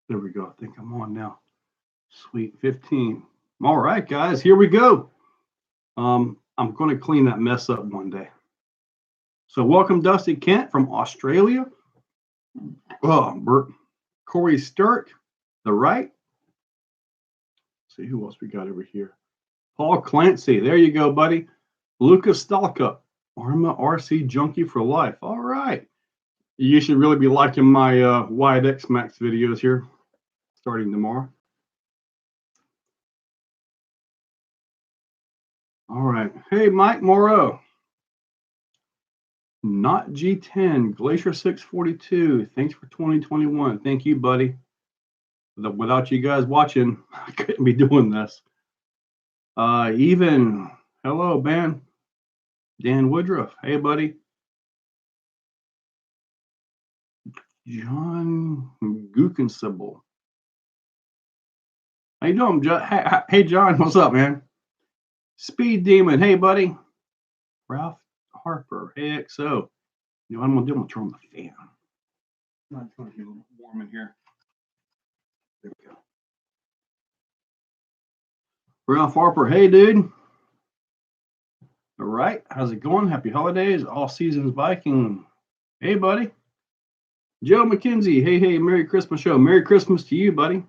There we go. I think I'm on now. Sweet 15. All right, guys, here we go. I'm going to clean that mess up one day. So welcome, Dusty Kent from Australia. Oh, Bert. Corey Sturk, the right. Let's see who else we got over here. Paul Clancy. There you go, buddy. Lucas Stalka. Arma RC Junkie for life. All right. You should really be liking my Wide X Max videos here starting tomorrow. All right. Hey, Mike Morrow. Not G10, Glacier 642. Thanks for 2021. Thank you, buddy. Without you guys watching, I couldn't be doing this. Even, hello, man. Dan Woodruff. Hey, buddy. John Gukensible. How you doing, John? Hey, John. What's up, man? Speed Demon. Hey, buddy. Ralph Harper. Hey, XO. You know what I'm going to do? I'm going to turn on the fan. I'm just going to get a little warm in here. There we go. Ralph Harper. Hey, dude. All right. How's it going? Happy holidays. All seasons biking. Hey, buddy. Joe McKenzie. Hey, Merry Christmas show. Merry Christmas to you, buddy.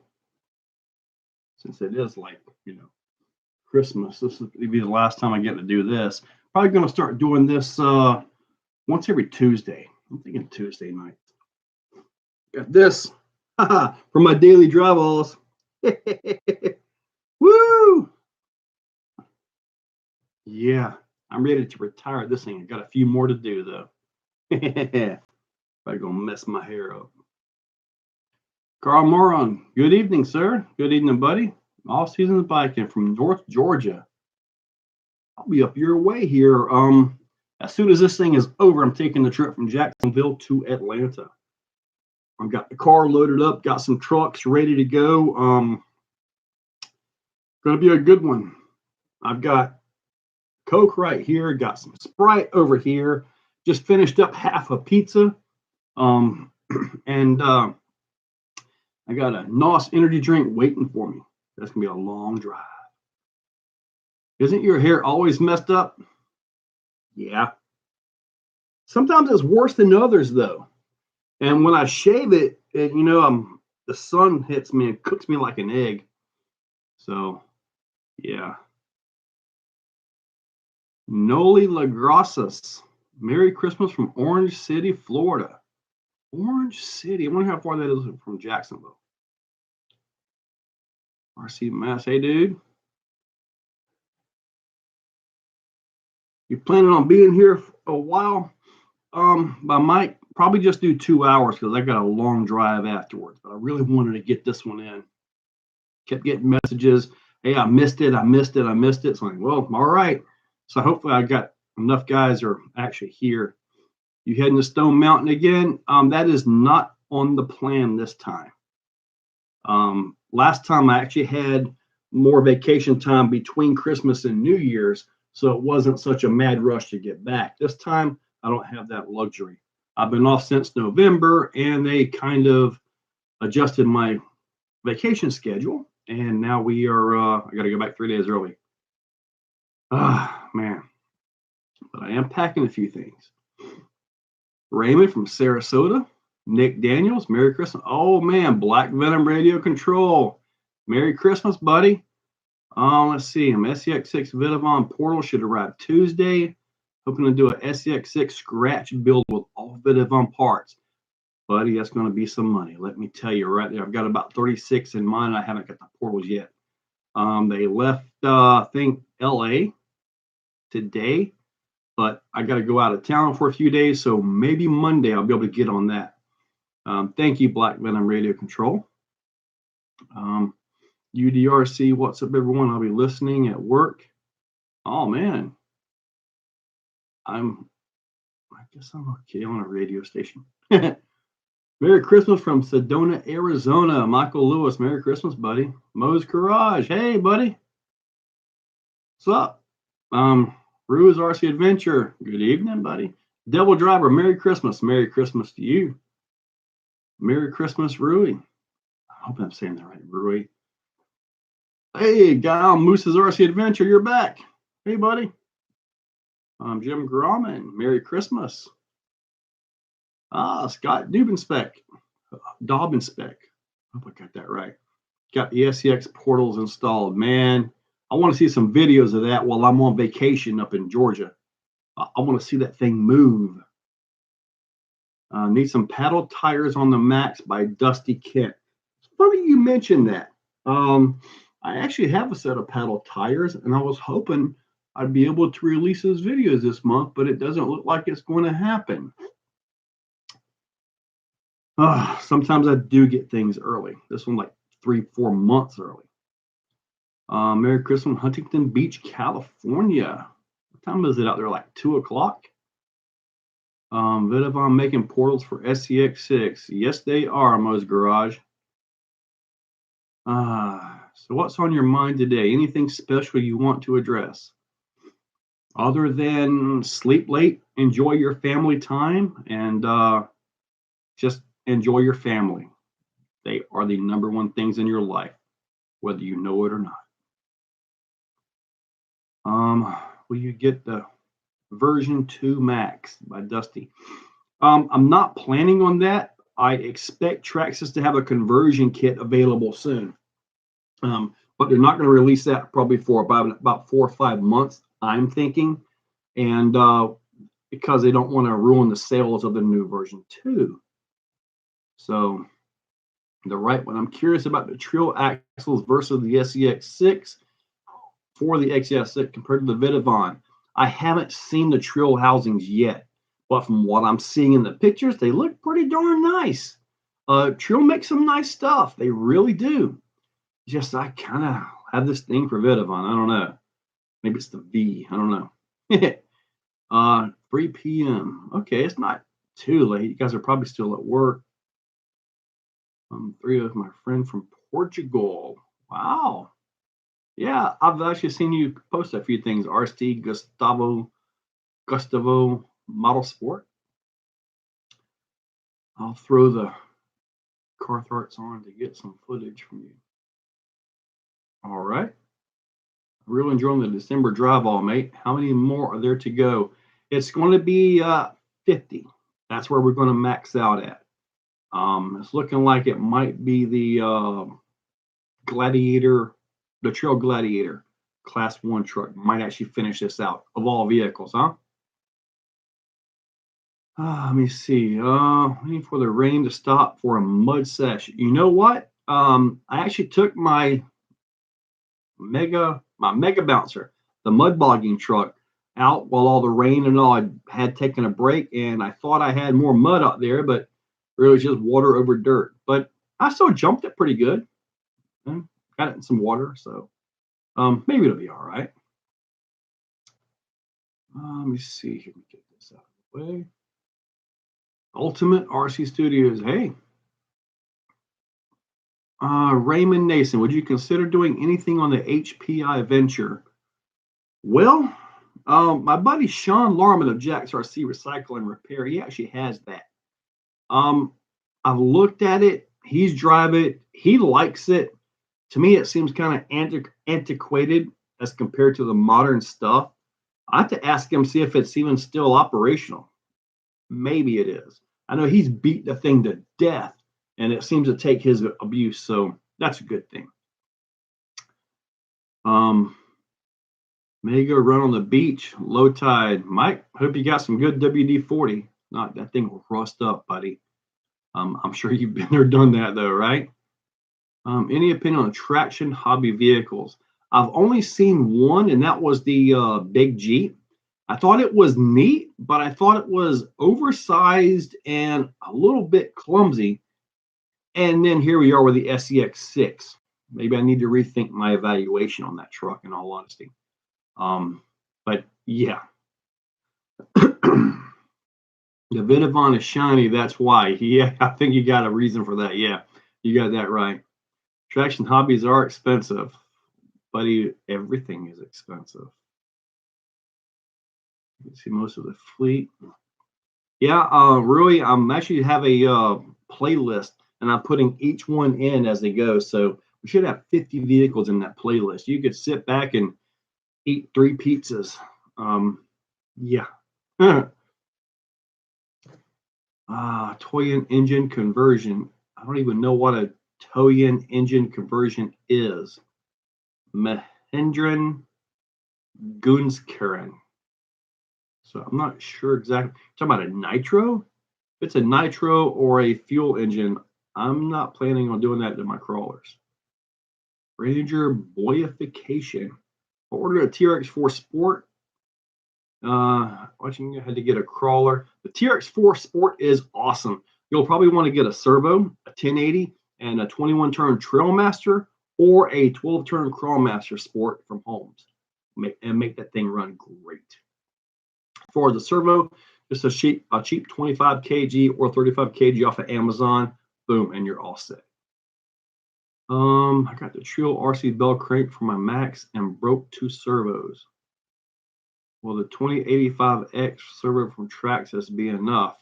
Since it is like, Christmas, this will be the last time I get to do this. Probably going to start doing this once every Tuesday. I'm thinking Tuesday night. Got this for my daily drive-alls. Woo! Yeah, I'm ready to retire this thing. I got a few more to do, though. Probably going to mess my hair up. Carl Moron, good evening, sir. Good evening, buddy. All seasons biking from North Georgia. I'll be up your way here. As soon as this thing is over, I'm taking the trip from Jacksonville to Atlanta. I've got the car loaded up, got some trucks ready to go. Gonna be a good one. I've got Coke right here, got some Sprite over here. Just finished up half a pizza. And I got a NOS energy drink waiting for me. That's gonna be a long drive. Isn't your hair always messed up? Yeah. Sometimes it's worse than others, though. And when I shave it, the sun hits me and cooks me like an egg. So, yeah. Noli Lagrasas. Merry Christmas from Orange City, Florida. Orange City. I wonder how far that is from Jacksonville. RC Mass. Hey, dude. You planning on being here for a while? I might probably just do 2 hours because I got a long drive afterwards. But I really wanted to get this one in. Kept getting messages. Hey, I missed it. So I'm like, well, all right. So hopefully I got enough guys are actually here. You heading to Stone Mountain again? That is not on the plan this time. Last time I actually had more vacation time between Christmas and New Year's, so it wasn't such a mad rush to get back. This time, I don't have that luxury. I've been off since November, and they kind of adjusted my vacation schedule, and now we are, I got to go back 3 days early. Man. But I am packing a few things. Raymond from Sarasota. Nick Daniels, Merry Christmas. Oh, man, Black Venom Radio Control. Merry Christmas, buddy. Let's see. SEX6 Vidavon Portal should arrive Tuesday. Hoping to do a SEX6 scratch build with all Vidavon parts. Buddy, that's going to be some money. Let me tell you right there. I've got about 36 in mind. I haven't got the portals yet. They left, I think, LA today. But I got to go out of town for a few days. So maybe Monday I'll be able to get on that. Thank you, Black Venom Radio Control. UDRC, what's up, everyone? I'll be listening at work. Oh, man. I guess I'm okay on a radio station. Merry Christmas from Sedona, Arizona. Michael Lewis, Merry Christmas, buddy. Moe's Garage. Hey, buddy. What's up? Rue's RC Adventure. Good evening, buddy. Devil Driver, Merry Christmas. Merry Christmas to you. Merry Christmas, Rui. I hope I'm saying that right, Rui. Hey, Guy Moose's RC Adventure, you're back. Hey, buddy. I'm Jim Grauman. Merry Christmas. Scott Dubinspec. Dobbinspec. I hope I got that right. Got the SCX portals installed. Man, I want to see some videos of that while I'm on vacation up in Georgia. I want to see that thing move. Need some paddle tires on the Max by Dusty Kent. It's funny you mentioned that. I actually have a set of paddle tires, and I was hoping I'd be able to release those videos this month, but it doesn't look like it's going to happen. Sometimes I do get things early. This one like 3-4 months early. Merry Christmas, Huntington Beach, California. What time is it out there? Like 2 o'clock? Vidavon making portals for SCX6. Yes, they are, Mo's Garage. So what's on your mind today? Anything special you want to address? Other than sleep late, enjoy your family time, and just enjoy your family. They are the number one things in your life, whether you know it or not. Will you get the version 2 Max by Dusty? I'm not planning on that. I expect Traxxas to have a conversion kit available soon. But they're not going to release that probably for about 4 or 5 months, I'm thinking. And because they don't want to ruin the sales of the new version 2. So the right one. I'm curious about the Trill axles versus the SCX6 for the XCX6 compared to the Vidavon. I haven't seen the Trill housings yet, but from what I'm seeing in the pictures, they look pretty darn nice. Trill makes some nice stuff. They really do. Just I kind of have this thing for Vidavon. I don't know. Maybe it's the V. I don't know. 3 p.m. Okay, it's not too late. You guys are probably still at work. 3 of my friend from Portugal. Wow. Yeah, I've actually seen you post a few things. RST Gustavo Model Sport. I'll throw the Cartharts on to get some footage from you. All right. Really enjoying the December drive all, mate. How many more are there to go? It's going to be 50. That's where we're going to max out at. It's looking like it might be the Gladiator, the Trail Gladiator Class 1 truck. Might actually finish this out of all vehicles, huh? Let me see. Waiting for the rain to stop for a mud sesh. You know what? I actually took my mega bouncer, the mud bogging truck, out while all the rain and all had taken a break, and I thought I had more mud out there, but really just water over dirt. But I still jumped it pretty good. Got it in some water, so maybe it'll be all right. Let me see here. Let me get this out of the way. Ultimate RC Studios. Hey. Raymond Nason, would you consider doing anything on the HPI venture? Well, my buddy Sean Larman of Jack's RC Recycle and Repair, he actually has that. I've looked at it. He's drive it. He likes it. To me, it seems kind of antiquated as compared to the modern stuff. I have to ask him, see if it's even still operational. Maybe it is. I know he's beat the thing to death, and it seems to take his abuse, so that's a good thing. May go run on the beach, low tide. Mike, hope you got some good WD-40. Not that thing will rust up, buddy. I'm sure you've been there, done that though, right? Any opinion on traction hobby vehicles? I've only seen one, and that was the big Jeep. I thought it was neat, but I thought it was oversized and a little bit clumsy. And then here we are with the SCX6. Maybe I need to rethink my evaluation on that truck, in all honesty. But yeah. The Vidavon is shiny, that's why. Yeah, I think you got a reason for that. Yeah, you got that right. Traction hobbies are expensive, but everything is expensive. You can see most of the fleet. Yeah, really, I'm actually have a playlist, and I'm putting each one in as they go. So we should have 50 vehicles in that playlist. You could sit back and eat 3 pizzas. Yeah. Toy engine conversion. I don't even know what a toy engine conversion is. Mahindran Gunskaren. So I'm not sure exactly. Talking about a nitro? If it's a nitro or a fuel engine, I'm not planning on doing that to my crawlers. Ranger boyification. I ordered a TRX4 Sport. Watching, I had to get a crawler. The TRX4 Sport is awesome. You'll probably want to get a servo, a 1080, and a 21-turn Trailmaster, or a 12-turn Crawlmaster Sport from Holmes, and make that thing run great. For the servo, just a cheap 25 kg or 35 kg off of Amazon. Boom, and you're all set. I got the Trio RC bell crank for my Max and broke 2 servos. Will the 2085X servo from Traxxas be enough?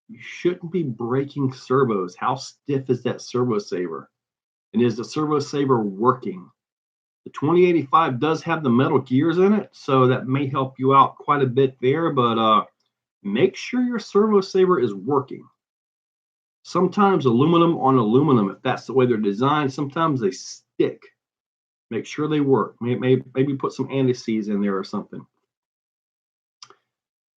You shouldn't be breaking servos. How stiff is that servo saver? And is the servo saver working? The 2085 does have the metal gears in it, so that may help you out quite a bit there, but make sure your servo saver is working. Sometimes aluminum on aluminum, if that's the way they're designed, sometimes they stick. Make sure they work. Maybe put some anti-seize in there or something.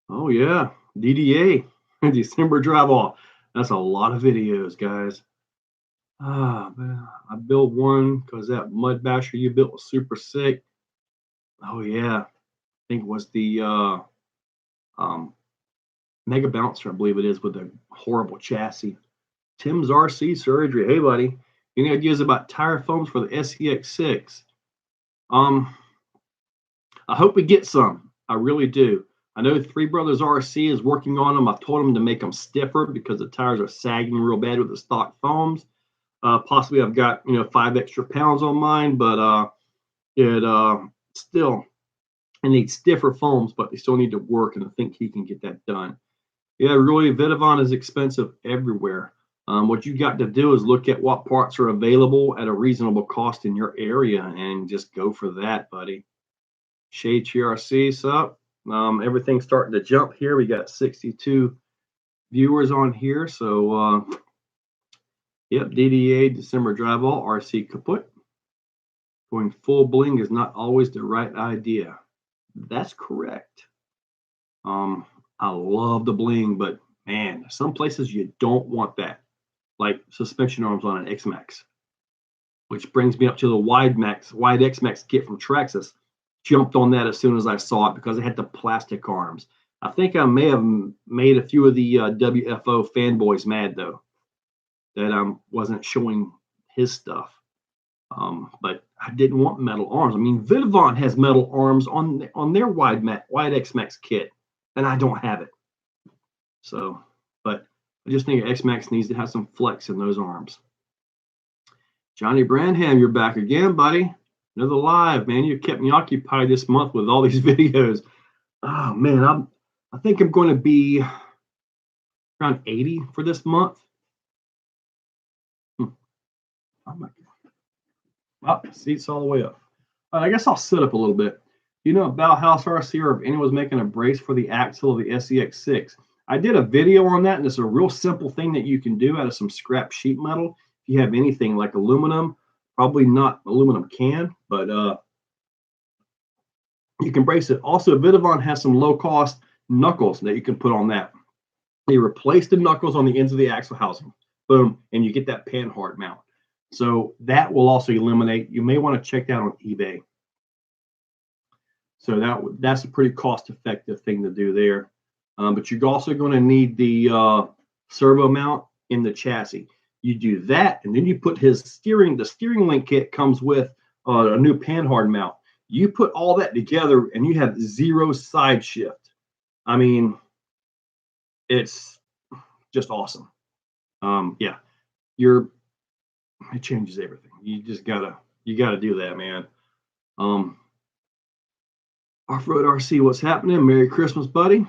Oh yeah, DDA, December drive off. That's a lot of videos, guys. Man, I built one because that mud basher you built was super sick. Oh yeah, I think it was the Mega Bouncer, I believe it is, with a horrible chassis. Tim's RC surgery. Hey, buddy, any ideas about tire foams for the SEX6? I hope we get some. I really do. I know Three Brothers RC is working on them. I've told them to make them stiffer because the tires are sagging real bad with the stock foams. Possibly I've got 5 extra pounds on mine, but it still needs stiffer foams, but they still need to work, and I think he can get that done. Yeah, really, Vitavon is expensive everywhere. What you got to do is look at what parts are available at a reasonable cost in your area and just go for that, buddy. Shade TRC, sup? Everything's starting to jump here. We got 62 viewers on here. So, yep, DDA, December drive all, RC kaput. Going full bling is not always the right idea. That's correct. I love the bling, but man, some places you don't want that, like suspension arms on an X-Max, which brings me up to the wide X-Max kit from Traxxas. Jumped on that as soon as I saw it because it had the plastic arms. I think I may have made a few of the WFO fanboys mad, though, that I wasn't showing his stuff. But I didn't want metal arms. I mean, Vitavon has metal arms on their wide X-Max kit, and I don't have it. So, but I just think X-Max needs to have some flex in those arms. Johnny Branham, you're back again, buddy. Another live, man. You kept me occupied this month with all these videos. Oh man, I think I'm going to be around 80 for this month. Oh my God. Oh, seats all the way up. I guess I'll sit up a little bit. You know about House RC, or if anyone's making a brace for the axle of the SEX6. I did a video on that, and it's a real simple thing that you can do out of some scrap sheet metal. If you have anything like aluminum, probably not aluminum can, but you can brace it. Also, Vitavon has some low-cost knuckles that you can put on that. You replace the knuckles on the ends of the axle housing, boom, and you get that pan-hard mount. So that will also eliminate. You may want to check that on eBay. So that's a pretty cost-effective thing to do there. But you're also going to need the servo mount in the chassis. You do that, and then you put the steering link kit comes with a new panhard mount. You put all that together, and you have 0 side shift. I mean, it's just awesome. Yeah, it changes everything. You just gotta do that, man. Off-road RC, what's happening? Merry Christmas, buddy.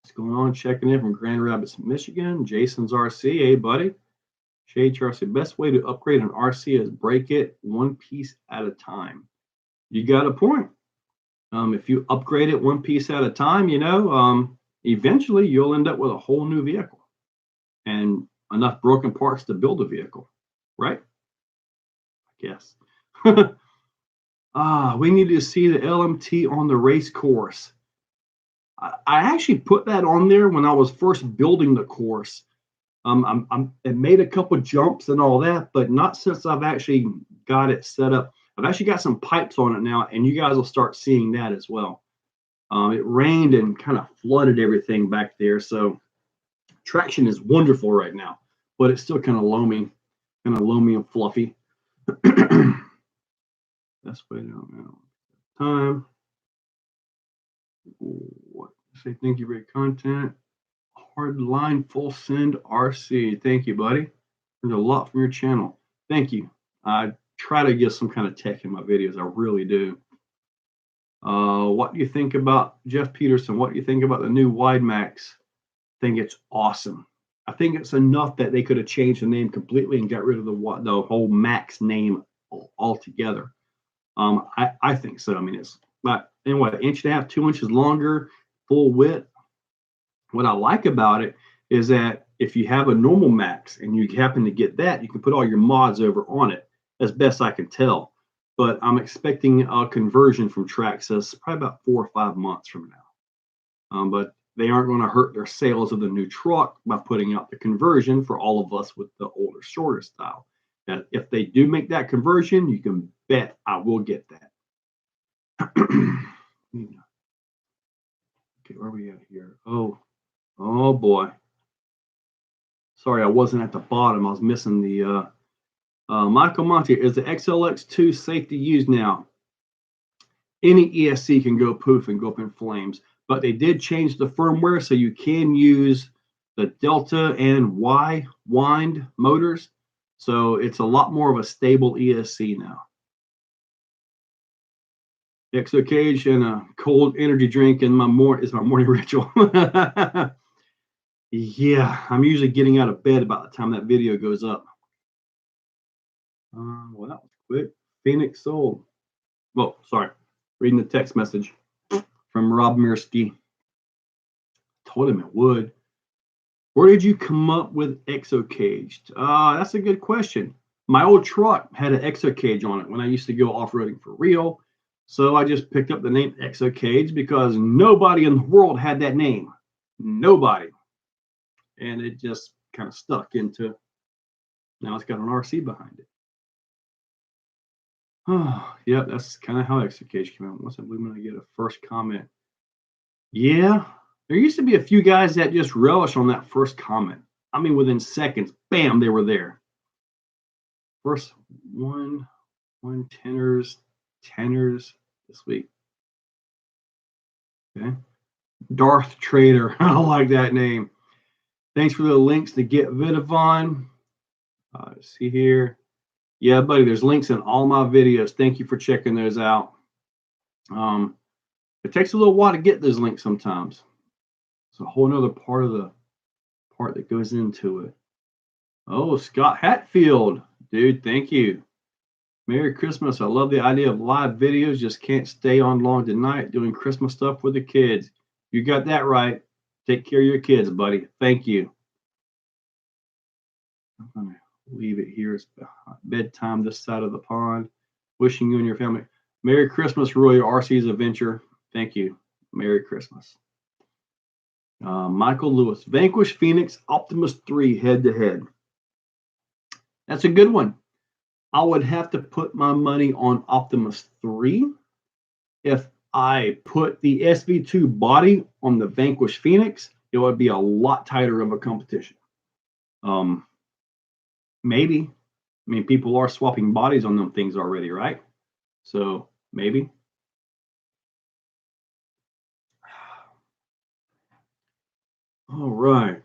What's going on? Checking in from Grand Rapids, Michigan. Jason's RC. Hey, buddy. Shade RC. Best way to upgrade an RC is break it one piece at a time. You got a point. If you upgrade it one piece at a time, eventually you'll end up with a whole new vehicle and enough broken parts to build a vehicle, right? I guess. We need to see the LMT on the race course. I actually put that on there when I was first building the course. It made a couple jumps and all that, but not since I've actually got it set up. I've actually got some pipes on it now, and you guys will start seeing that as well. It rained and kind of flooded everything back there, so traction is wonderful right now, but it's still kind of loamy and fluffy. That's way down now. Time. What? Say thank you for your content. Hard line full send RC. Thank you, buddy. There's a lot from your channel. Thank you. I try to get some kind of tech in my videos. I really do. What do you think about Jeff Peterson? What do you think about the new Wide Max? I think it's awesome. I think it's enough that they could have changed the name completely and got rid of the whole Max name altogether. I think so. I mean, it's about anyway, 1.5 inches, 2 inches longer, full width. What I like about it is that if you have a normal Max and you happen to get that, you can put all your mods over on it, as best I can tell. But I'm expecting a conversion from Traxxas probably about 4 or 5 months from now. But they aren't going to hurt their sales of the new truck by putting out the conversion for all of us with the older, shorter style. That if they do make that conversion, you can bet I will get that. Okay, where are we at here? Oh boy. Sorry, I wasn't at the bottom. I was missing the Michael Monty. Is the XLX2 safe to use now? Any ESC can go poof and go up in flames, but they did change the firmware so you can use the Delta and Y wind motors. So it's a lot more of a stable ESC now. Exocaged and a cold energy drink in is my morning ritual. Yeah, I'm usually getting out of bed about the time that video goes up. Well, that was quick. Phoenix sold. Well, sorry. Reading the text message from Rob Mirsky. Told him it would. Where did you come up with Exocaged? That's a good question. My old truck had an Exocage on it when I used to go off-roading for real. So I just picked up the name Exocaged because nobody in the world had that name. Nobody. And it just kind of stuck into, now it's got an RC behind it. Oh, yeah, that's kind of how Exocaged came out. Once I believe when I get a first comment. Yeah, there used to be a few guys that just relish on that first comment. I mean, within seconds, bam, they were there. First one tenors this week. Okay. Darth Trader. I like that name. Thanks for the links to Get Vidavon. See here. Yeah, buddy, there's links in all my videos. Thank you for checking those out. It takes a little while to get those links sometimes. It's a whole nother part that goes into it. Oh, Scott Hatfield. Dude, thank you. Merry Christmas. I love the idea of live videos. Just can't stay on long tonight doing Christmas stuff with the kids. You got that right. Take care of your kids, buddy. Thank you. I'm going to leave it here. It's bedtime this side of the pond. Wishing you and your family Merry Christmas, Roy RC's Adventure. Thank you. Merry Christmas. Michael Lewis. Vanquish Phoenix Optimus 3 head-to-head. That's a good one. I would have to put my money on Optimus 3. If I put the SV2 body on the Vanquish Phoenix, it would be a lot tighter of a competition. Maybe. I mean, people are swapping bodies on them things already, right? So maybe. All right.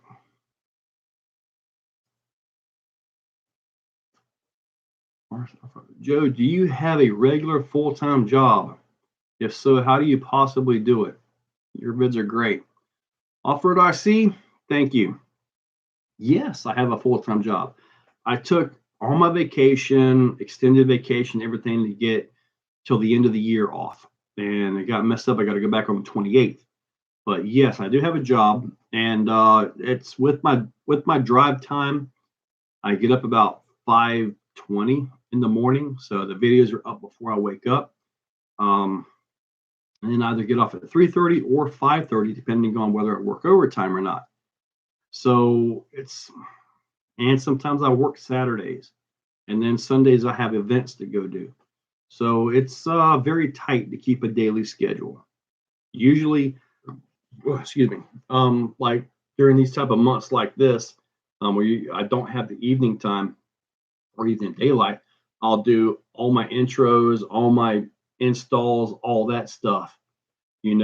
Joe, do you have a regular full-time job? If so, how do you possibly do it? Your vids are great. Off-road RC, thank you. Yes, I have a full-time job. I took all my vacation, extended vacation, everything to get till the end of the year off. And it got messed up. I got to go back on the 28th. But yes, I do have a job, and it's with my drive time. I get up about 5:20 in the morning, so the videos are up before I wake up. And then either get off at 3:30 or 5:30, depending on whether I work overtime or not. So and sometimes I work Saturdays, and then Sundays I have events to go do. So it's very tight to keep a daily schedule. Usually, excuse me, like during these type of months like this, where I don't have the evening time or even daylight, I'll do all my intros, all my installs, all that stuff, and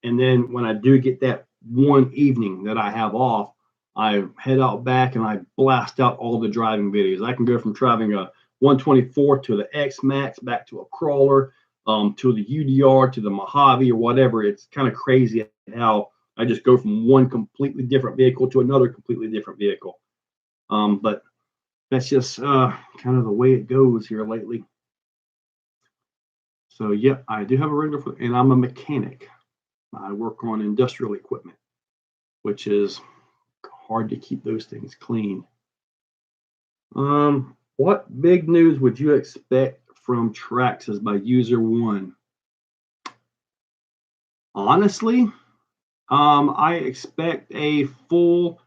then when I do get that one evening that I have off, I head out back and I blast out all the driving videos. I can go from driving a 124 to the X Max, back to a crawler, to the UDR, to the Mojave or whatever. It's kind of crazy how I just go from one completely different vehicle to another completely different vehicle. But that's just kind of the way it goes here lately. So, yeah, I do have a regular, and I'm a mechanic. I work on industrial equipment, which is hard to keep those things clean. What big news would you expect from Traxxas by user one? Honestly, I expect a full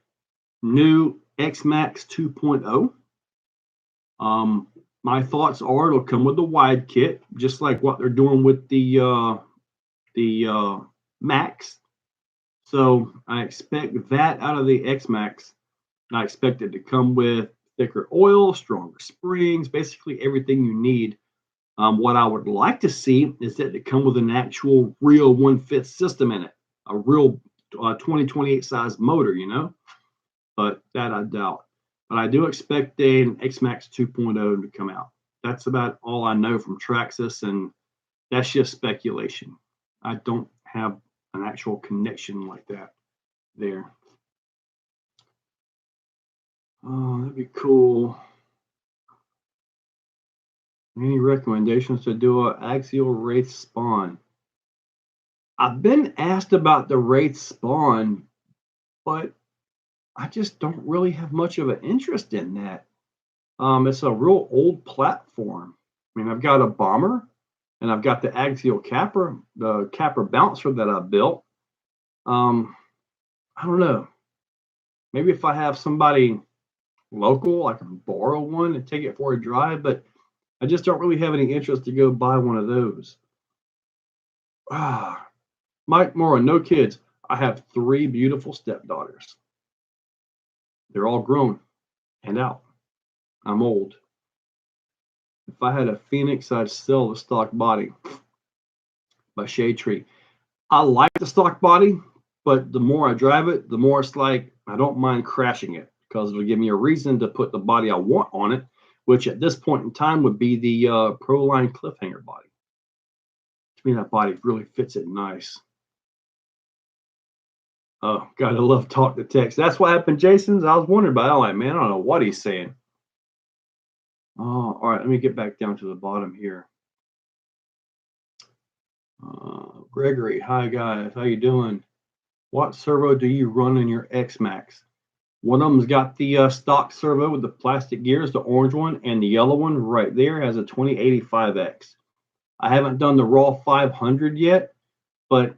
new X-Max 2.0. My thoughts are it'll come with the wide kit, just like what they're doing with the Max. So I expect that out of the X-Max. I expect it to come with thicker oil, stronger springs, basically everything you need. What I would like to see is that it come with an actual real 1/5 system in it, a real 2028 size motor, but that I doubt. But I do expect an X-Max 2.0 to come out. That's about all I know from Traxxas, and that's just speculation. I don't have an actual connection like that there. Oh, that'd be cool. Any recommendations to do an axial wraith spawn? I've been asked about the wraith spawn, but I just don't really have much of an interest in that. It's a real old platform. I mean, I've got a bomber, and I've got the axial capper, the capper bouncer that I built. I don't know. Maybe if I have somebody local, I can borrow one and take it for a drive, but I just don't really have any interest to go buy one of those. Mike Mora, no kids. I have 3 beautiful stepdaughters. They're all grown and out. I'm old. If I had a Phoenix, I'd sell the stock body by Shade Tree. I like the stock body, but the more I drive it, the more it's like I don't mind crashing it because it'll give me a reason to put the body I want on it, which at this point in time would be the Proline Cliffhanger body. To me, that body really fits it nice. Oh, God, I love talk to text. That's what happened, Jason's. I was wondering about it. I'm like, man, I don't know what he's saying. Oh, all right, let me get back down to the bottom here. Gregory, hi guys, how you doing? What servo do you run in your X-Max? One of them's got the stock servo with the plastic gears, the orange one, and the yellow one right there has a 2085X. I haven't done the raw 500 yet, but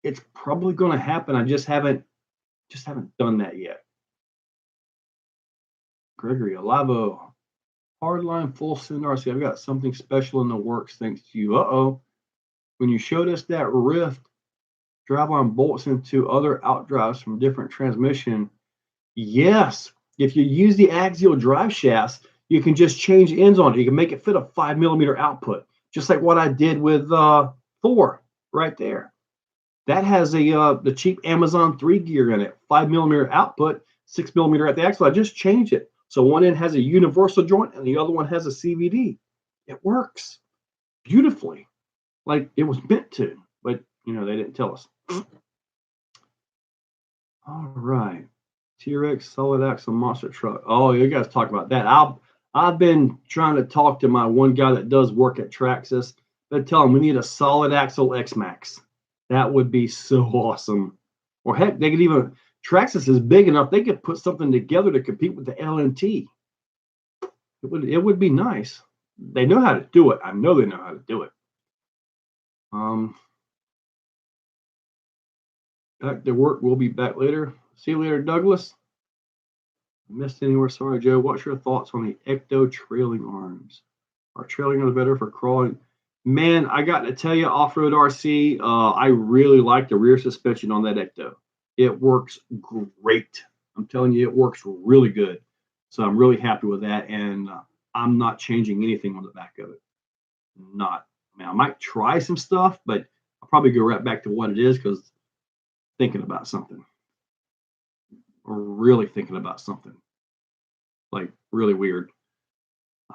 it's probably going to happen. I just haven't done that yet. Gregory, Alavo, hardline full send RC. I've got something special in the works thanks to you. When you showed us that Rift drive-on bolts into other outdrives from different transmission, yes, if you use the axial drive shafts, you can just change ends on it. You can make it fit a 5mm output, just like what I did with Thor right there. That has the cheap Amazon 3 gear in it, 5mm output, 6mm at the axle. I just changed it. So one end has a universal joint and the other one has a CVD. It works beautifully, like it was meant to, but they didn't tell us. All right. T-Rex solid axle monster truck. Oh, you guys talk about that. I've been trying to talk to my one guy that does work at Traxxas. But tell him we need a solid axle X-Max. That would be so awesome. Or heck, they could even Traxxas is big enough they could put something together to compete with the LMT. It would be nice. They know how to do it. I know they know how to do it. Back to work. We'll be back later. See you later, Douglas. Missed anywhere? Sorry, Joe. What's your thoughts on the Ecto trailing arms? Are trailing arms better for crawling? Man, I got to tell you, off-road RC, I really like the rear suspension on that Ecto. It works great. I'm telling you, it works really good. So I'm really happy with that, and I'm not changing anything on the back of it. Not. I mean, I might try some stuff, but I'll probably go right back to what it is because thinking about something, or really thinking about something, like really weird.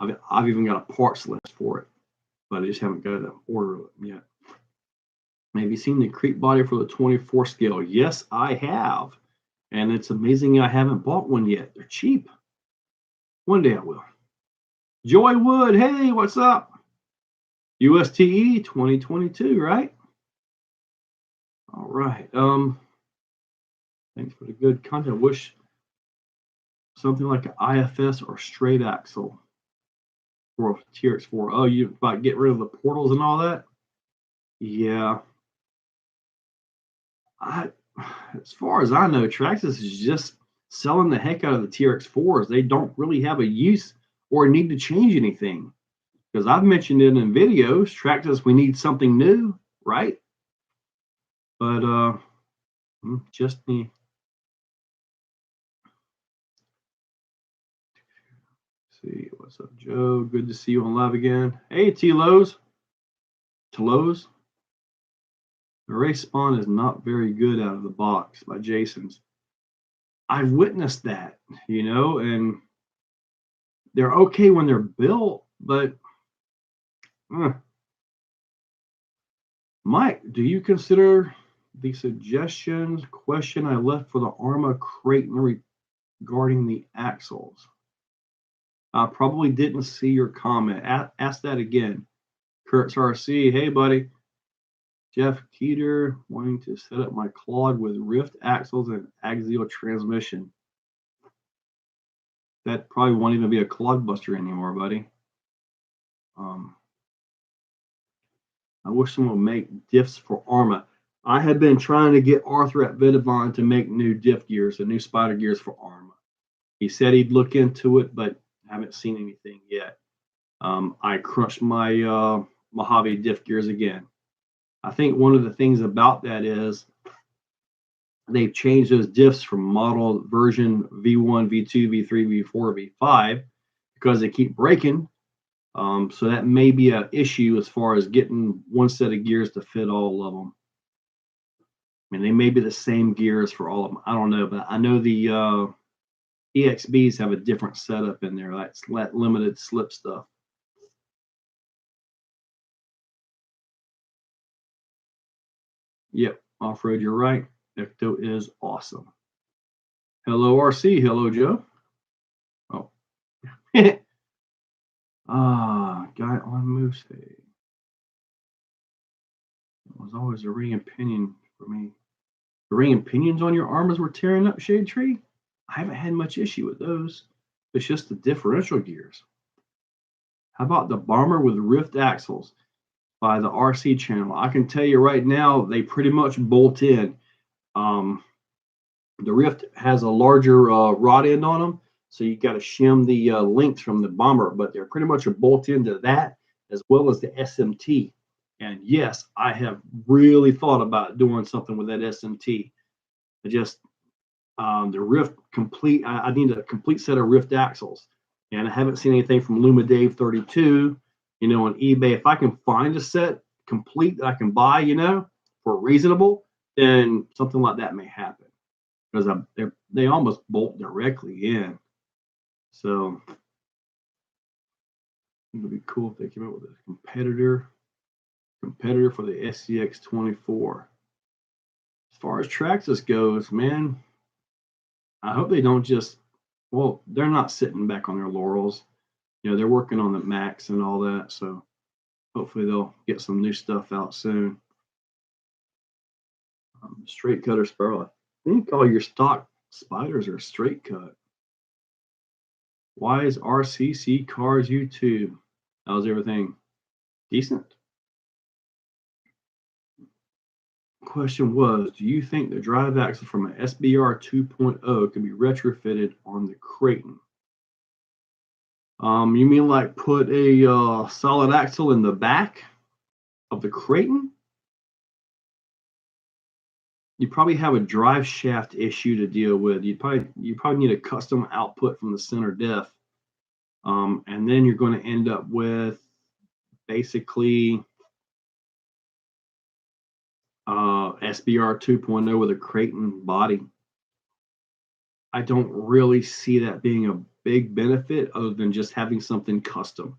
I've even got a parts list for it, but I just haven't got an order of them yet. Have you seen the creep body for the 24 scale? Yes, I have. And it's amazing I haven't bought one yet. They're cheap. One day I will. Joy Wood, hey, what's up? USTE 2022, right? All right. Thanks for the good content. Wish something like an IFS or straight axle for a TRX4. Oh, you about get rid of the portals and all that? Yeah. As far as I know, Traxxas is just selling the heck out of the TRX4s. They don't really have a use or need to change anything. Because I've mentioned it in videos, Traxxas, we need something new, right? But just me. See, what's up, Joe? Good to see you on live again. Hey, T-Lows. T-Lows. The race spawn is not very good out of the box by Jason's. I've witnessed that, and they're okay when they're built, but Mike, do you consider the suggestions question I left for the Arma Creighton regarding the axles? I probably didn't see your comment. Ask that again. Kurtz RC, hey buddy. Jeff Keeter wanting to set up my Claude with rift axles and axial transmission. That probably won't even be a Claude buster anymore, buddy. I wish someone would make diffs for Arma. I had been trying to get Arthur at Vidavon to make new diff gears, the new spider gears for Arma. He said he'd look into it, but haven't seen anything yet. I crushed my Mojave diff gears again. I think one of the things about that is they've changed those diffs from model version V1, V2, V3, V4, V5 because they keep breaking. So that may be an issue as far as getting one set of gears to fit all of them. I mean, they may be the same gears for all of them. I don't know, but I know the EXBs have a different setup in there. That's limited slip stuff. Yep, off-road, you're right. Ecto is awesome. Hello, RC. Hello, Joe. Oh. Guy on Moose Hay. It was always a ring and pinion for me. The ring and pinions on your armors were tearing up, Shade Tree? I haven't had much issue with those. It's just the differential gears. How about the Bomber with rift axles by the RC channel? I can tell you right now, they pretty much bolt in. The Rift has a larger rod end on them, so you got to shim the links from the Bomber, but they're pretty much a bolt into that as well as the SMT. And yes, I have really thought about doing something with that SMT. I just the Rift complete. I need a complete set of Rift axles, and I haven't seen anything from Luma Dave 32. On eBay, if I can find a set complete that I can buy, for reasonable, then something like that may happen. Because they almost bolt directly in. So it would be cool if they came up with a competitor for the SCX 24. As far as Traxxas goes, man, I hope they don't just, well, they're not sitting back on their laurels. They're working on the Max and all that. So hopefully they'll get some new stuff out soon. Straight cut or spiral. I think all your stock spiders are straight cut. Why is RCC Cars YouTube? How's everything? Decent. Question was, do you think the drive axle from an SBR 2.0 can be retrofitted on the Creighton? You mean like put a solid axle in the back of the Creighton? You probably have a drive shaft issue to deal with. You probably need a custom output from the center diff, and then you're going to end up with basically SBR 2.0 with a Creighton body. I don't really see that being a big benefit other than just having something custom.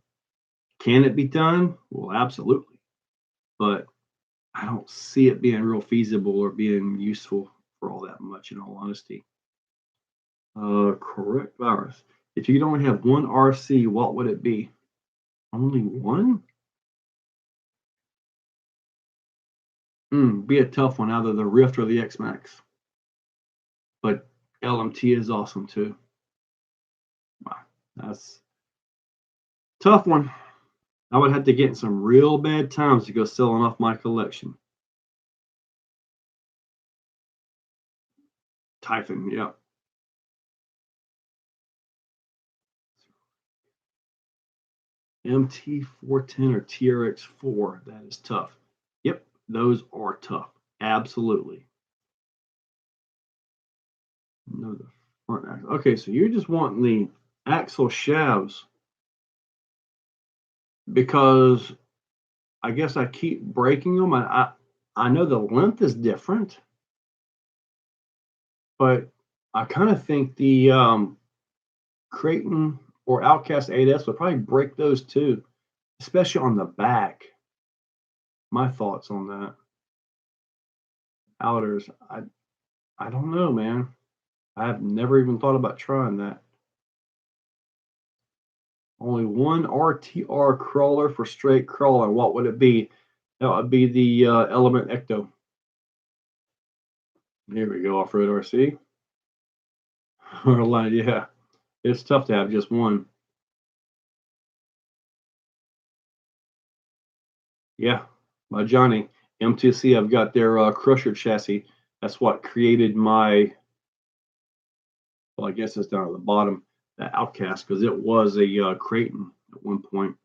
Can it be done? Well, absolutely. But I don't see it being real feasible or being useful for all that much, in all honesty. Correct virus. If you could only have one RC, what would it be? Only one? Be a tough one, either the Rift or the X-Max. But LMT is awesome too. Wow, that's a tough one. I would have to get in some real bad times to go selling off my collection. Typhon, yeah. MT410 or TRX4, that is tough. Yep, those are tough. Absolutely. No, the front axle. Okay, so you're just wanting the axle shafts because I guess I keep breaking them. I know the length is different, but I kind of think the Creighton or Outcast 8S would probably break those too, especially on the back. My thoughts on that. Outers, I don't know, man. I've never even thought about trying that. Only one RTR crawler for straight crawler. What would it be? That would be the Element Ecto. Here we go, off-road RC. Yeah, it's tough to have just one. Yeah, by Johnny. M2C, I've got their Crusher chassis. That's what created my, well, I guess it's down at the bottom, that Outcast, because it was a Creighton at one point.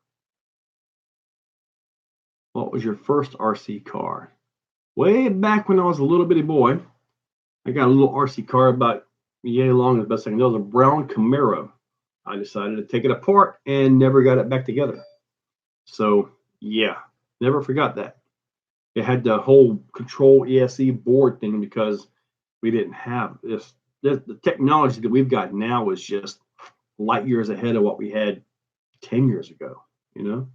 What was your first RC car? Way back when I was a little bitty boy, I got a little RC car about yay long as best I can. It was a brown Camaro. I decided to take it apart and never got it back together. So yeah, never forgot that. It had the whole control ESC board thing because we didn't have this. The technology that we've got now is just light years ahead of what we had 10 years ago, you know?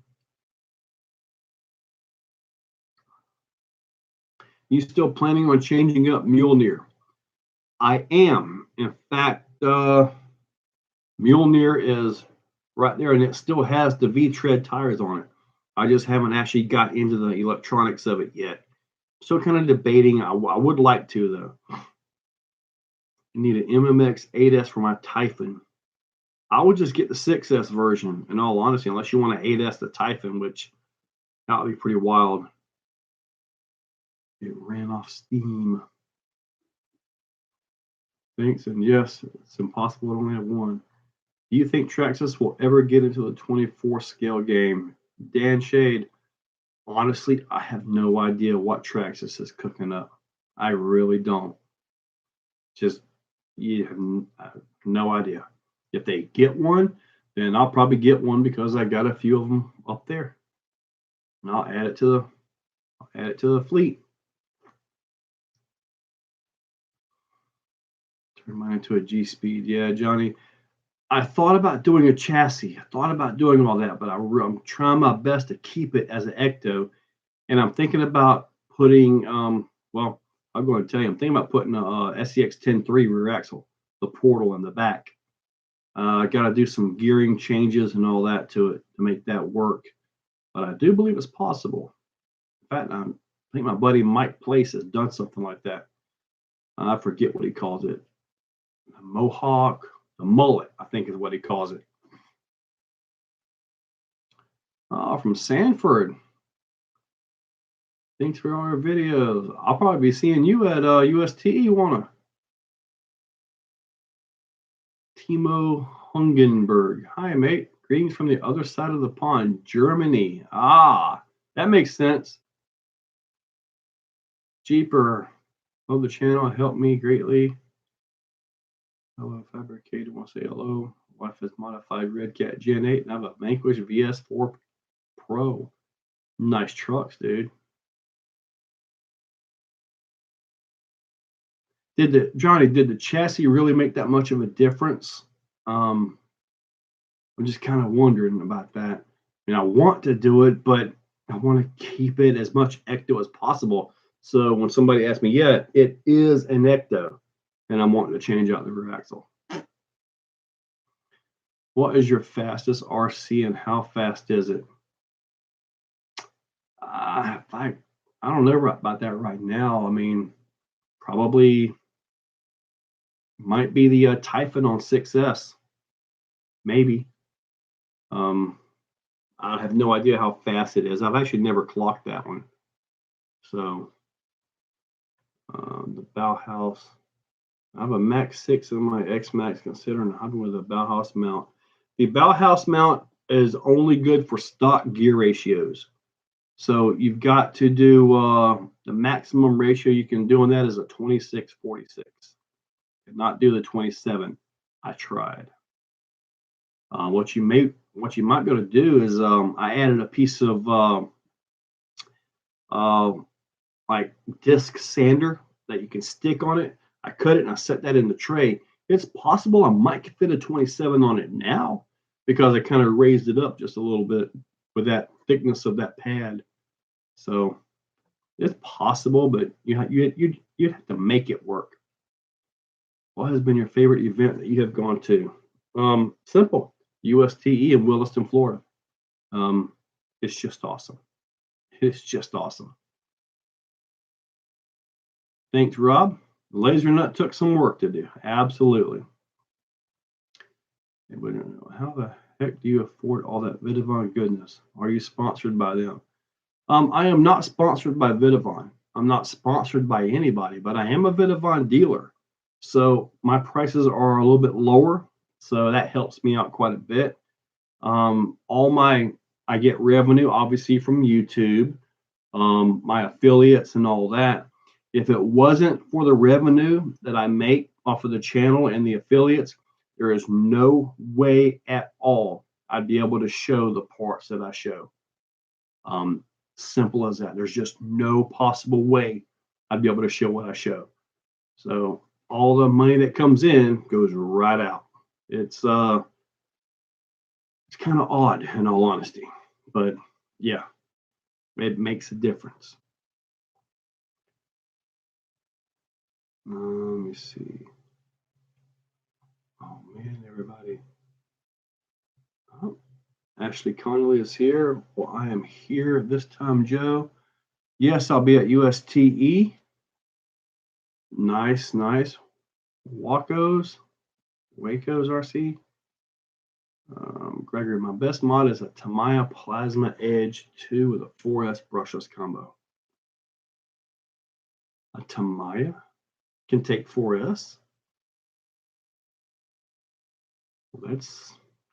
You still planning on changing up Mjolnir? I am. In fact, Mjolnir is right there, and it still has the V-tread tires on it. I just haven't actually got into the electronics of it yet. Still kind of debating. I would like to, though. I need an MMX 8S for my Typhon. I would just get the 6S version, in all honesty, unless you want to 8S the Typhon, which that would be pretty wild. It ran off steam. Thanks, and yes, it's impossible to only have one. Do you think Traxxas will ever get into the 24 scale game? Dan Shade, honestly, I have no idea what Traxxas is cooking up. I really don't. Just, I have no idea. If they get one, then I'll probably get one because I got a few of them up there, and I'll add it to the fleet. Turn mine into a G-Speed. Yeah, Johnny. I thought about doing a chassis. I thought about doing all that, but I'm trying my best to keep it as an Ecto. And I'm thinking about putting, well, I'm going to tell you, I'm thinking about putting a SEX 10.3 rear axle. the portal in the back. I got to do some gearing changes and all that to it to make that work. But I do believe it's possible. In fact, I think my buddy Mike Place has done something like that. I forget what he calls it. The mohawk, the mullet, I think is what he calls it. From Sanford. Thanks for all your videos. I'll probably be seeing you at USTE, wanna? Timo Hungenberg. Hi, mate. Greetings from the other side of the pond, Germany. Ah, that makes sense. Jeeper. Love the channel. Helped me greatly. Hello, Fabricator. Want to say hello. Wife has modified Red Cat Gen 8 and I have a Vanquish VS4 Pro. Nice trucks, dude. Johnny, did the chassis really make that much of a difference? I'm just kind of wondering about that. I mean, I want to do it, but I want to keep it as much ecto as possible. So when somebody asks me, yeah, it is an ecto, and I'm wanting to change out the rear axle. What is your fastest RC and how fast is it? I don't know about that right now. I mean, probably might be the Typhon on 6S, maybe. I have no idea how fast it is. I've actually never clocked that one. So the Bauhaus. I have a Max 6 in my X-Max, considering having with a Bauhaus mount. The Bauhaus mount is only good for stock gear ratios. So you've got to do the maximum ratio you can do on that is a 26/46. Not do the 27. I tried. What you might be able to do is I added a piece of like disc sander that you can stick on it. I cut it and I set that in the tray. It's possible I might fit a 27 on it now because I kind of raised it up just a little bit with that thickness of that pad. So it's possible, but you'd have to make it work. What has been your favorite event that you have gone to? Simple. USTE in Williston, Florida. It's just awesome. It's just awesome. Thanks, Rob. Laser Nut took some work to do. Absolutely. How the heck do you afford all that Vidavon goodness? Are you sponsored by them? I am not sponsored by Vidavon. I'm not sponsored by anybody, but I am a Vidavon dealer. So my prices are a little bit lower. So that helps me out quite a bit. I get revenue obviously from YouTube, my affiliates and all that. If it wasn't for the revenue that I make off of the channel and the affiliates, there is no way at all I'd be able to show the parts that I show. Simple as that. There's just no possible way I'd be able to show what I show. So all the money that comes in goes right out. It's kind of odd in all honesty, but yeah, it makes a difference. Let me see. Oh man, everybody. Oh, Ashley Connolly is here. Well, I am here this time, Joe. Yes, I'll be at USTE. Nice. Waco's RC. Gregory, my best mod is a Tamiya Plasma Edge 2 with a 4S brushless combo. A Tamiya can take 4S? Well,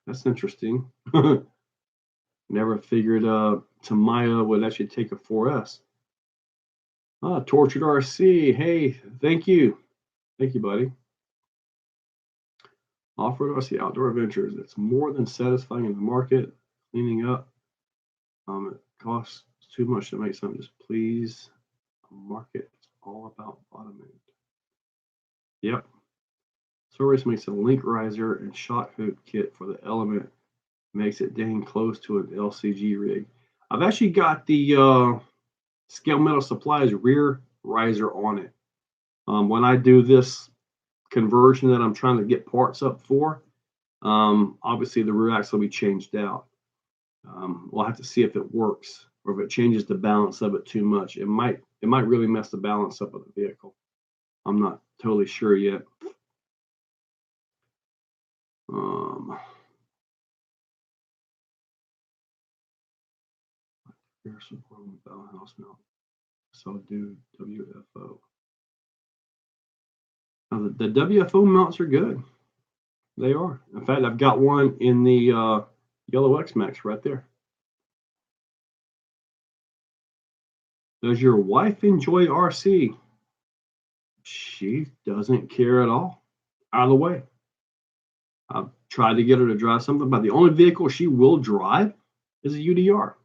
that's interesting. Never figured Tamiya would actually take a 4S. Tortured RC. Hey, thank you. Thank you, buddy. Off-road RC outdoor adventures. It's more than satisfying in the market. Cleaning up. It costs too much to make something. Just please. Market. It's all about bottom end. Yep. Soros makes a link riser and shock hoop kit for the Element. Makes it dang close to an LCG rig. I've actually got the Scale Metal Supplies rear riser on it. When I do this conversion that I'm trying to get parts up for. Obviously, the rear axle will be changed out. We'll have to see if it works or if it changes the balance of it too much. It might really mess the balance up of the vehicle. I'm not totally sure yet. Here's support on the house mount. So do WFO. Now the WFO mounts are good. They are. In fact, I've got one in the yellow X-Max right there. Does your wife enjoy RC? She doesn't care at all. Out of the way. I've tried to get her to drive something, but the only vehicle she will drive is a UDR.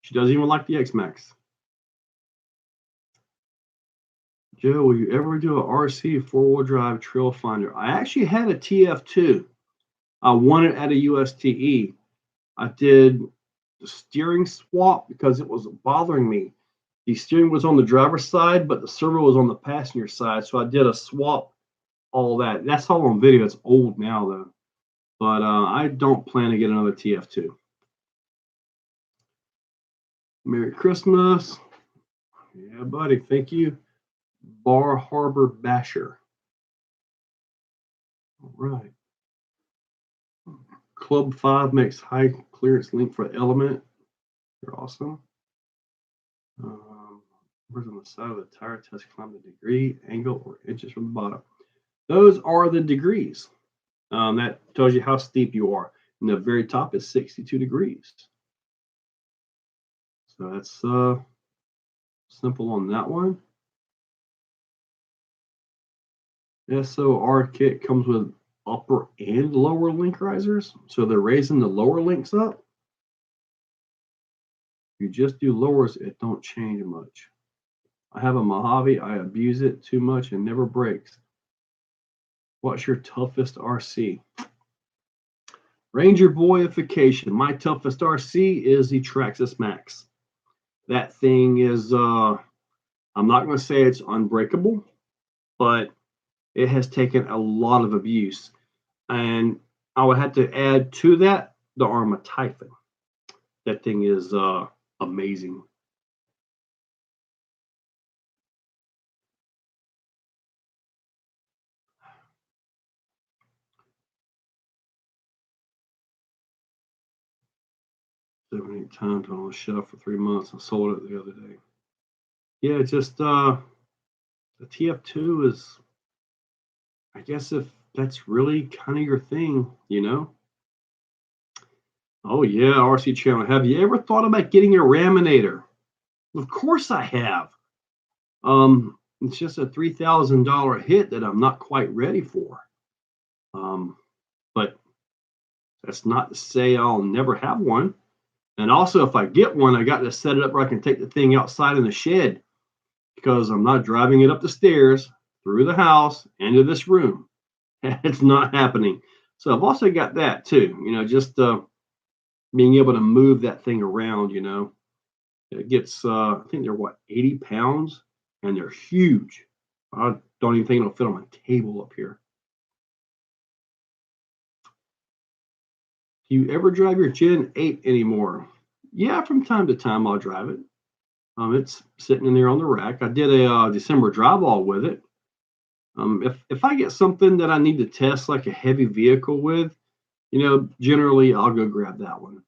She doesn't even like the X-Max. Joe, will you ever do an RC four-wheel drive trail finder? I actually had a TF2. I won it at a USTE. I did the steering swap because it was bothering me. The steering was on the driver's side, but the servo was on the passenger side. So I did a swap, all that. That's all on video. It's old now, though. But I don't plan to get another TF2. Merry Christmas. Yeah, buddy. Thank you. Bar Harbor Basher. All right. Club 5 makes high clearance link for Element. They're awesome. Where's on the side of the tire test climb the degree, angle, or inches from the bottom? Those are the degrees. That tells you how steep you are. And the very top is 62 degrees. So that's simple on that one. SOR kit comes with upper and lower link risers. So they're raising the lower links up. If you just do lowers, it don't change much. I have a Mojave. I abuse it too much and never breaks. What's your toughest RC? Ranger Boyification. My toughest RC is the Traxxas Max. That thing is, I'm not going to say it's unbreakable, but it has taken a lot of abuse. And I would have to add to that the Arrma Typhon. That thing is amazing. Seven, 8 times on the shelf for 3 months. I sold it the other day. Yeah, just the TF2 is, I guess if that's really kind of your thing, you know. Oh yeah, RC channel. Have you ever thought about getting a Raminator? Of course I have. It's just a $3,000 hit that I'm not quite ready for. But that's not to say I'll never have one. And also, if I get one, I got to set it up where I can take the thing outside in the shed, because I'm not driving it up the stairs, through the house, into this room. It's not happening. So I've also got that too, you know, just being able to move that thing around, you know. It gets, I think they're what, 80 pounds, and they're huge. I don't even think it'll fit on my table up here. Do you ever drive your Gen 8 anymore? Yeah, from time to time I'll drive it. It's sitting in there on the rack. I did a December drive all with it. If I get something that I need to test, like a heavy vehicle with, you know, generally I'll go grab that one,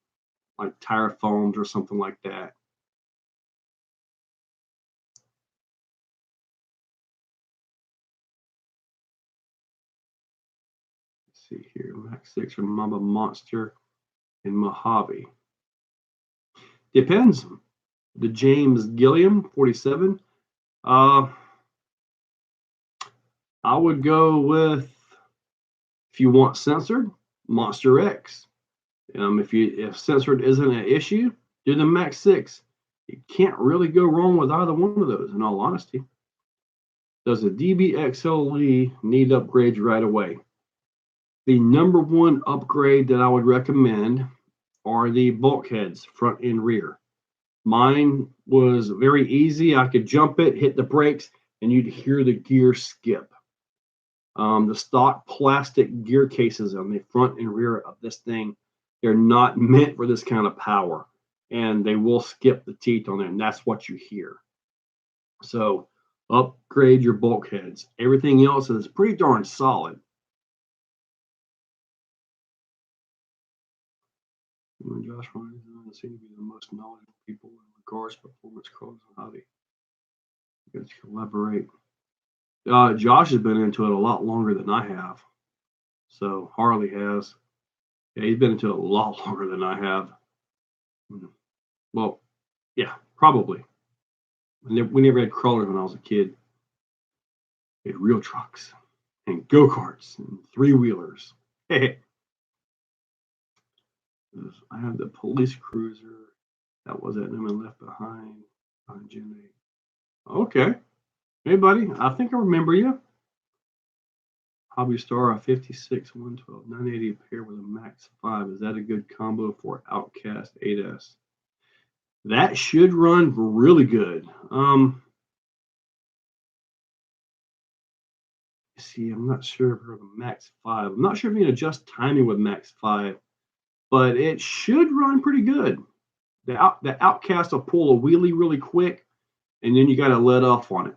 like tire foams or something like that. Let's see here, Max 6 or Mama Monster in Mojave. Depends. The James Gilliam 47. I would go with, if you want censored, Monster X. If censored isn't an issue, do the Max 6. You can't really go wrong with either one of those, in all honesty. Does a DBXLE need upgrades right away? The number one upgrade that I would recommend are the bulkheads, front and rear. Mine was very easy. I could jump it, hit the brakes, and you'd hear the gear skip. The stock plastic gear cases on the front and rear of this thing, they're not meant for this kind of power, and they will skip the teeth on it, and that's what you hear. So upgrade your bulkheads. Everything else is pretty darn solid. Josh Ryan seem to be the most knowledgeable people in regards to performance crawlers and hobby. You guys collaborate. Josh has been into it a lot longer than I have. So Harley has. Yeah, he's been into it a lot longer than I have. Well, yeah, probably. We never had crawlers when I was a kid. We had real trucks and go-karts and three-wheelers. I have the police cruiser that was at Newman left behind on Gen 8. Okay. Hey, buddy, I think I remember you. Hobby Star, a 56, 112, 980 pair with a max 5. Is that a good combo for Outcast 8S? That should run really good. See, I'm not sure for the max 5. I'm not sure if you can adjust timing with max 5, but it should run pretty good. The Outcast will pull a wheelie really quick, and then you got to let off on it.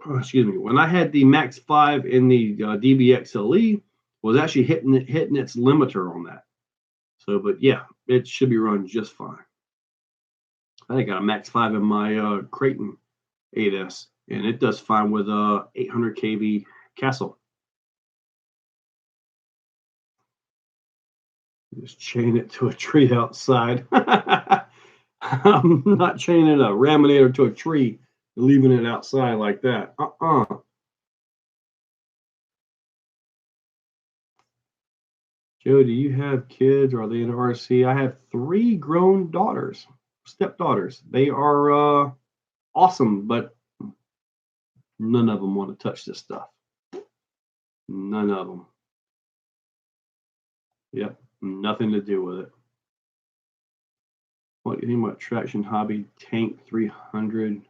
Excuse me. When I had the max 5 in the DBXLE, was actually hitting its limiter on that. So, but yeah, it should be running just fine. I think I got a max 5 in my Creighton 8S, and it does fine with 800 kV Castle. Just chain it to a tree outside. I'm not chaining a Raminator to a tree and leaving it outside like that. Joe, do you have kids? Or are they in RC? I have 3 grown daughters, stepdaughters. They are awesome, but none of them want to touch this stuff. None of them. Yep, nothing to do with it. What do you think about Traction Hobby Tank 300?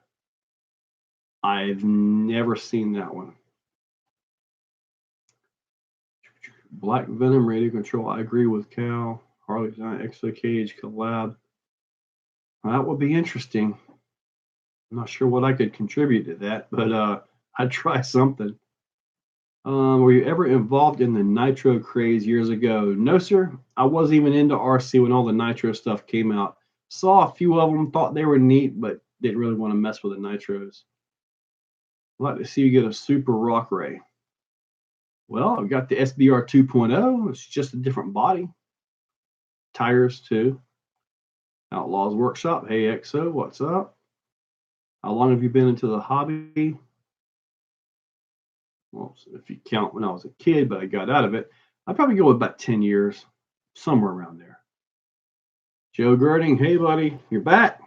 I've never seen that one. Black Venom Radio Control. I agree with Cal. Harley Design Exocaged collab. That would be interesting. I'm not sure what I could contribute to that, but I'd try something. Were you ever involved in the nitro craze years ago? No, sir. I wasn't even into RC when all the nitro stuff came out. Saw a few of them, thought they were neat, but didn't really want to mess with the nitros. I'd like to see you get a Super Rock Ray. Well, I've got the SBR 2.0. It's just a different body. Tires, too. Outlaws Workshop. Hey, Exo, what's up? How long have you been into the hobby? Well, if you count when I was a kid, but I got out of it, I'd probably go with about 10 years, somewhere around there. Joe Girding, hey, buddy, you're back.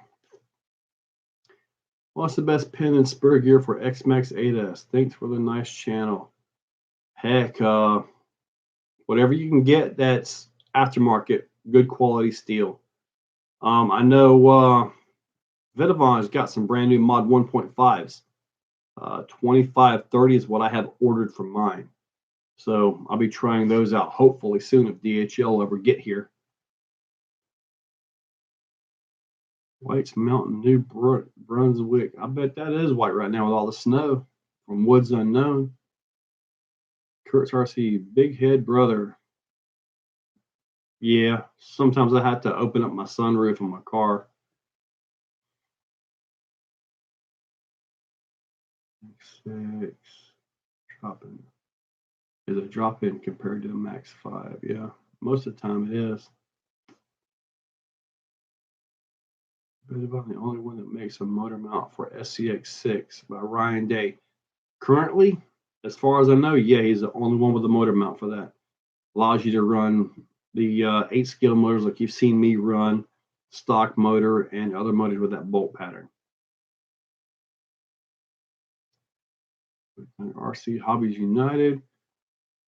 What's the best pin and spur gear for X-Max 8S? Thanks for the nice channel. Heck, whatever you can get that's aftermarket, good quality steel. I know Vitavon's got some brand new Mod 1.5s. 2530 is what I have ordered for mine. So I'll be trying those out hopefully soon if DHL will ever get here. White's Mountain, New Brunswick. I bet that is white right now with all the snow from Woods Unknown. Kurt's RC, Big Head Brother. Yeah, sometimes I have to open up my sunroof on my car. X6 drop-in. Is a drop-in compared to the Max 5? Yeah, most of the time it is. About the only one that makes a motor mount for SCX6 by Ryan Day. Currently, as far as I know, yeah, he's the only one with a motor mount for that. Allows you to run the 8-scale motors like you've seen me run, stock motor, and other motors with that bolt pattern. RC Hobbies United.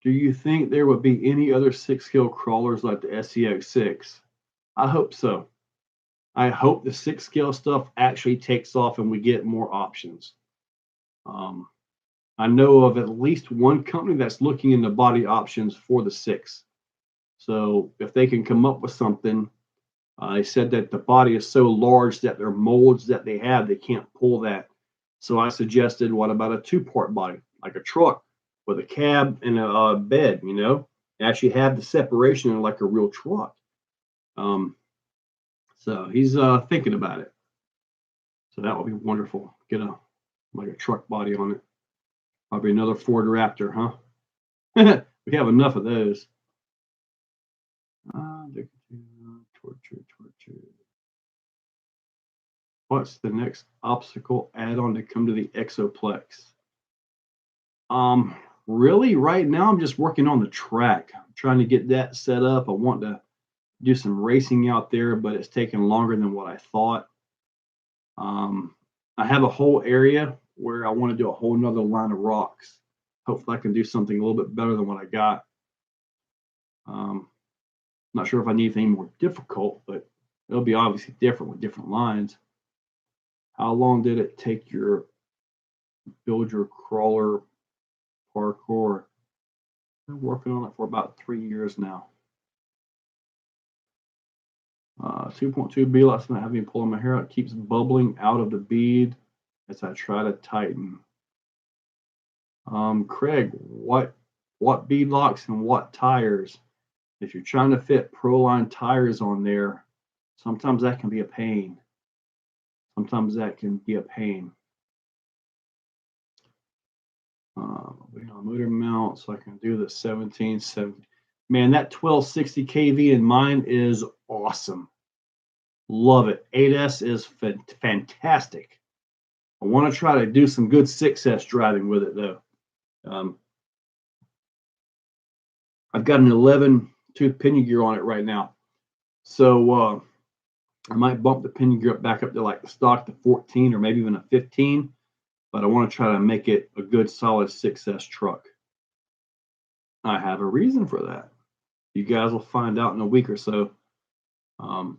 Do you think there would be any other 6-scale crawlers like the SCX6? I hope so. I hope the 6-scale stuff actually takes off and we get more options. I I know of at least one company that's looking into body options for the 6. So if they can come up with something, they said that the body is so large that their molds that they have, they can't pull that. So I suggested, what about a 2-part body, like a truck with a cab and a bed, actually have the separation like a real truck. So he's thinking about it. So that would be wonderful. Get a truck body on it. Probably another Ford Raptor, huh? We have enough of those. Torture. What's the next obstacle add-on to come to the Exoplex? Really, right now I'm just working on the track. I'm trying to get that set up. I want to do some racing out there, but it's taking longer than what I thought. I have a whole area where I want to do a whole nother line of rocks. Hopefully I can do something a little bit better than what I got. Not sure if I need anything more difficult, but it'll be obviously different with different lines. How long did it take your build your crawler parkour? I've been working on it for about 3 years now. 2.2 bead locks not having me pulling my hair out. It keeps bubbling out of the bead as I try to tighten. Craig, what bead locks and what tires? If you're trying to fit Proline tires on there, sometimes that can be a pain. Motor mount, so I can do the 1770. Man, that 1260 kV in mine is awesome. Love it. 8S is fantastic. I want to try to do some good 6S driving with it, though. I've got an 11 tooth pinion gear on it right now. So I might bump the pinion gear back up to like the stock to 14 or maybe even a 15. But I want to try to make it a good solid 6S truck. I have a reason for that. You guys will find out in a week or so. Do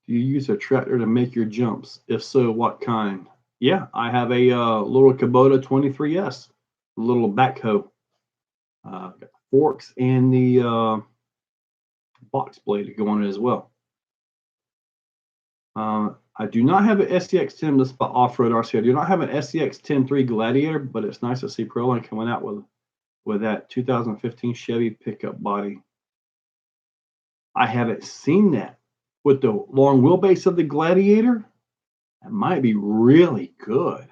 you use a tractor to make your jumps? If so, what kind? Yeah, I have a little Kubota 23S, a little backhoe. Got the forks and the box blade to go on it as well. I do not have an SCX-10, this is about off-road RC. I do not have an SCX-10 Gladiator, but it's nice to see Proline coming out with that 2015 Chevy pickup body. I haven't seen that. With the long wheelbase of the Gladiator, that might be really good.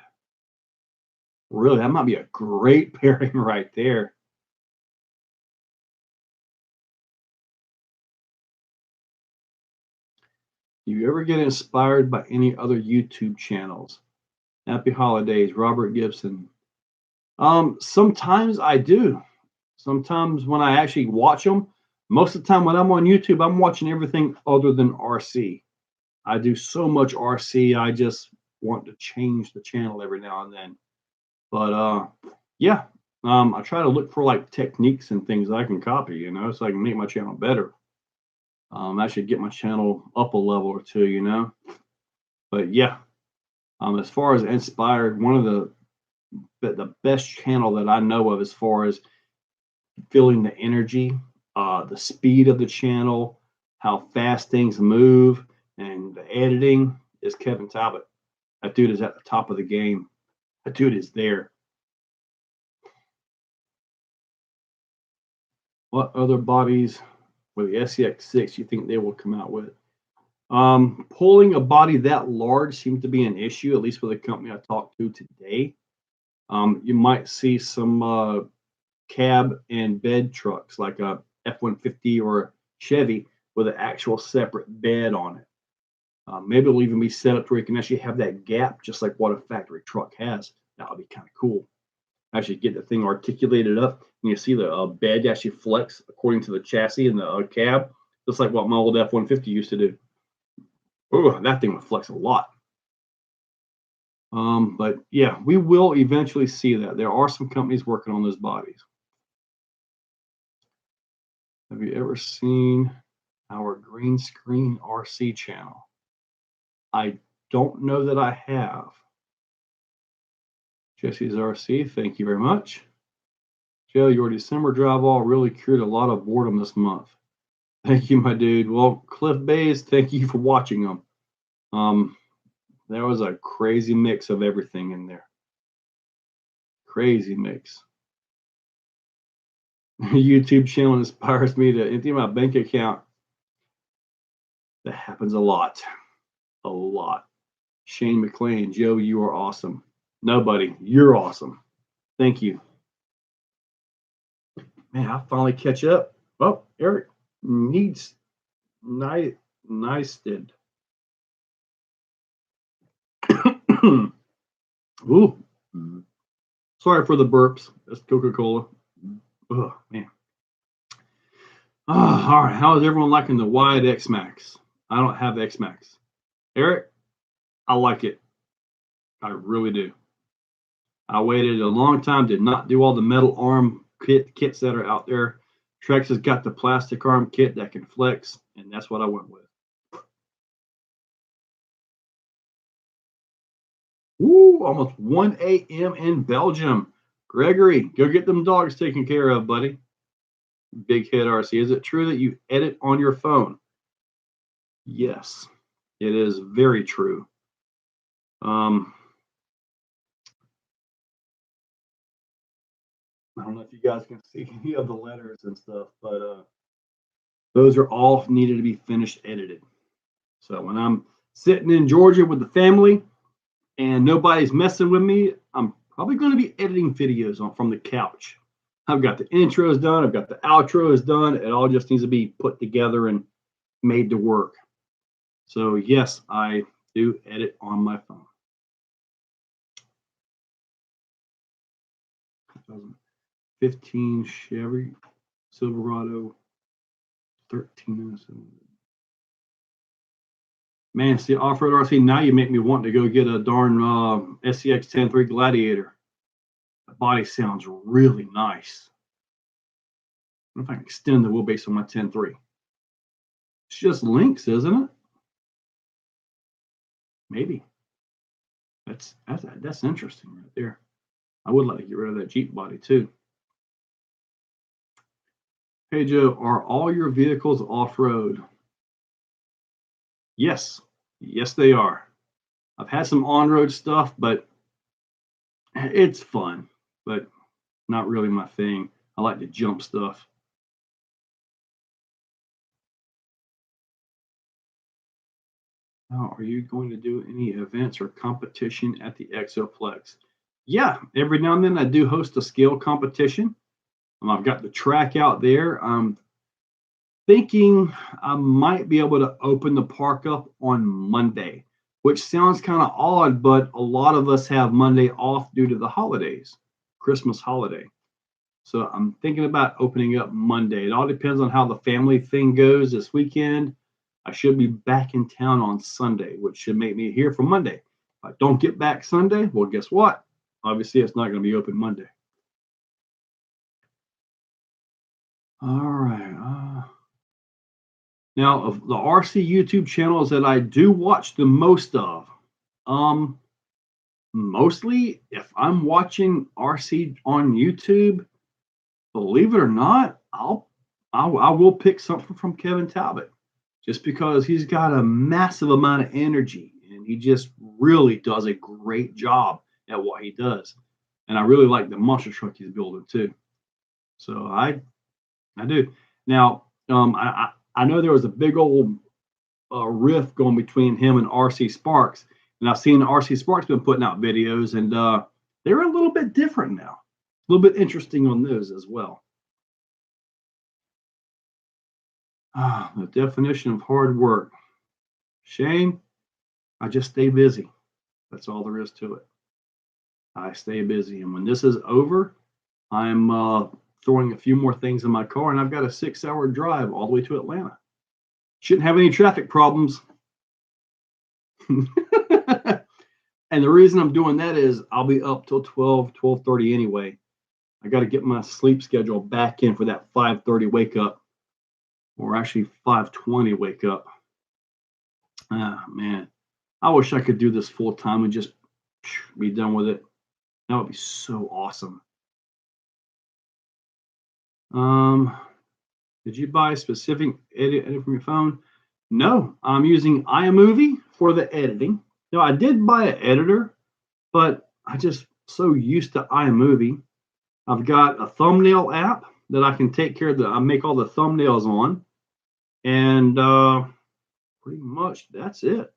Really, that might be a great pairing right there. Do you ever get inspired by any other YouTube channels? Happy holidays, Robert Gibson. Sometimes I do. Sometimes when I actually watch them, most of the time when I'm on YouTube, I'm watching everything other than RC. I do so much RC, I just want to change the channel every now and then. But yeah, I try to look for like techniques and things I can copy, so I can make my channel better. I should get my channel up a level or two, But yeah, as far as inspired, one of the best channel that I know of as far as feeling the energy, the speed of the channel, how fast things move, and the editing is Kevin Talbot. That dude is at the top of the game. That dude is there. What other bodies with the SCX-6 you think they will come out with? Pulling a body that large seems to be an issue, at least with a company I talked to today. You might see some cab and bed trucks like a F-150 or a Chevy with an actual separate bed on it. Maybe it'll even be set up where you can actually have that gap, just like what a factory truck has. That would be kind of cool. Actually get the thing articulated up, and you see the bed actually flex according to the chassis and the cab, just like what my old F-150 used to do. Oh, that thing would flex a lot. But yeah, we will eventually see that. There are some companies working on those bodies. Have you ever seen our green screen RC channel? I don't know that I have. Jesse's RC, thank you very much. Joe, your December drive all really cured a lot of boredom this month. Thank you, my dude. Well, Cliff Bays, thank you for watching them. There was a crazy mix of everything in there. Crazy mix. YouTube channel inspires me to empty my bank account. That happens a lot. A lot. Shane McLean, Joe, you are awesome. Nobody, you're awesome. Thank you. Man, I'll finally catch up. Oh, Eric needs nice did. Ooh. Sorry for the burps. That's Coca-Cola. Oh, man. Oh, all right. How is everyone liking the wide X-Max? I don't have X-Max. Eric, I like it. I really do. I waited a long time, did not do all the metal arm kits that are out there. Trex has got the plastic arm kit that can flex, and that's what I went with. Ooh, almost 1 a.m. in Belgium. Gregory, go get them dogs taken care of, buddy. Big Head RC. Is it true that you edit on your phone? Yes, it is very true. I don't know if you guys can see any of the letters and stuff, but those are all needed to be finished edited. So when I'm sitting in Georgia with the family and nobody's messing with me, I'm probably going to be editing videos from the couch. I've got the intros done. I've got the outros done. It all just needs to be put together and made to work. So yes, I do edit on my phone. 2015 Chevy Silverado 13. Man, see, off-road RC, now you make me want to go get a darn SCX 10.3 Gladiator. The body sounds really nice. I wonder if I can extend the wheelbase on my 10.3. It's just links, isn't it? Maybe. That's interesting right there. I would like to get rid of that Jeep body too. Hey Joe, are all your vehicles off-road? Yes. Yes, they are. I've had some on-road stuff, but it's fun, but not really my thing. I like to jump stuff. Now, are you going to do any events or competition at the Exoplex? Yeah, every now and then I do host a scale competition. I've got the track out there. I'm thinking I might be able to open the park up on Monday, which sounds kind of odd, but a lot of us have Monday off due to the holidays, Christmas holiday. So I'm thinking about opening up Monday. It all depends on how the family thing goes this weekend. I should be back in town on Sunday, which should make me here for Monday. If I don't get back Sunday, well, guess what? Obviously, it's not going to be open Monday. All right. Now, of the RC YouTube channels that I do watch the most of, mostly if I'm watching RC on YouTube, believe it or not, I will pick something from Kevin Talbot, just because he's got a massive amount of energy and he just really does a great job at what he does. And I really like the monster truck he's building too. So I do. Now, I know there was a big old rift going between him and RC Sparks, and I've seen RC Sparks been putting out videos, and they're a little bit different now, a little bit interesting on those as well. The definition of hard work. Shane, I just stay busy. That's all there is to it. I stay busy, and when this is over, I'm throwing a few more things in my car, and I've got a 6-hour drive all the way to Atlanta. Shouldn't have any traffic problems. And the reason I'm doing that is I'll be up till 12:30 anyway. I got to get my sleep schedule back in for that 5:30 wake up, or actually 5:20 wake up. Ah, man, I wish I could do this full time and just be done with it. That would be so awesome. Did you buy a specific edit from your phone? No, I'm using iMovie for the editing. No, I did buy an editor, but I just so used to iMovie. I've got a thumbnail app that I can take care of I make all the thumbnails on, and pretty much that's it.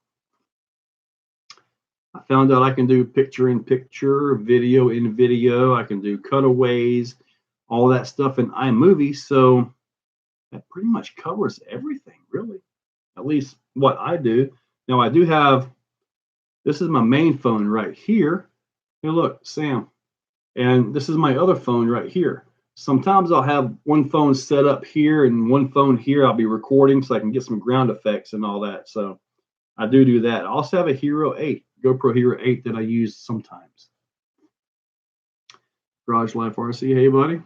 I found out I can do picture in picture, video in video. I can do cutaways, all that stuff in iMovie. So that pretty much covers everything, really. At least what I do. Now I do have, this is my main phone right here. Hey, look, Sam. And this is my other phone right here. Sometimes I'll have one phone set up here and one phone here. I'll be recording so I can get some ground effects and all that. So I do that. I also have a Hero 8, GoPro Hero 8 that I use sometimes. Garage Life RC, hey buddy.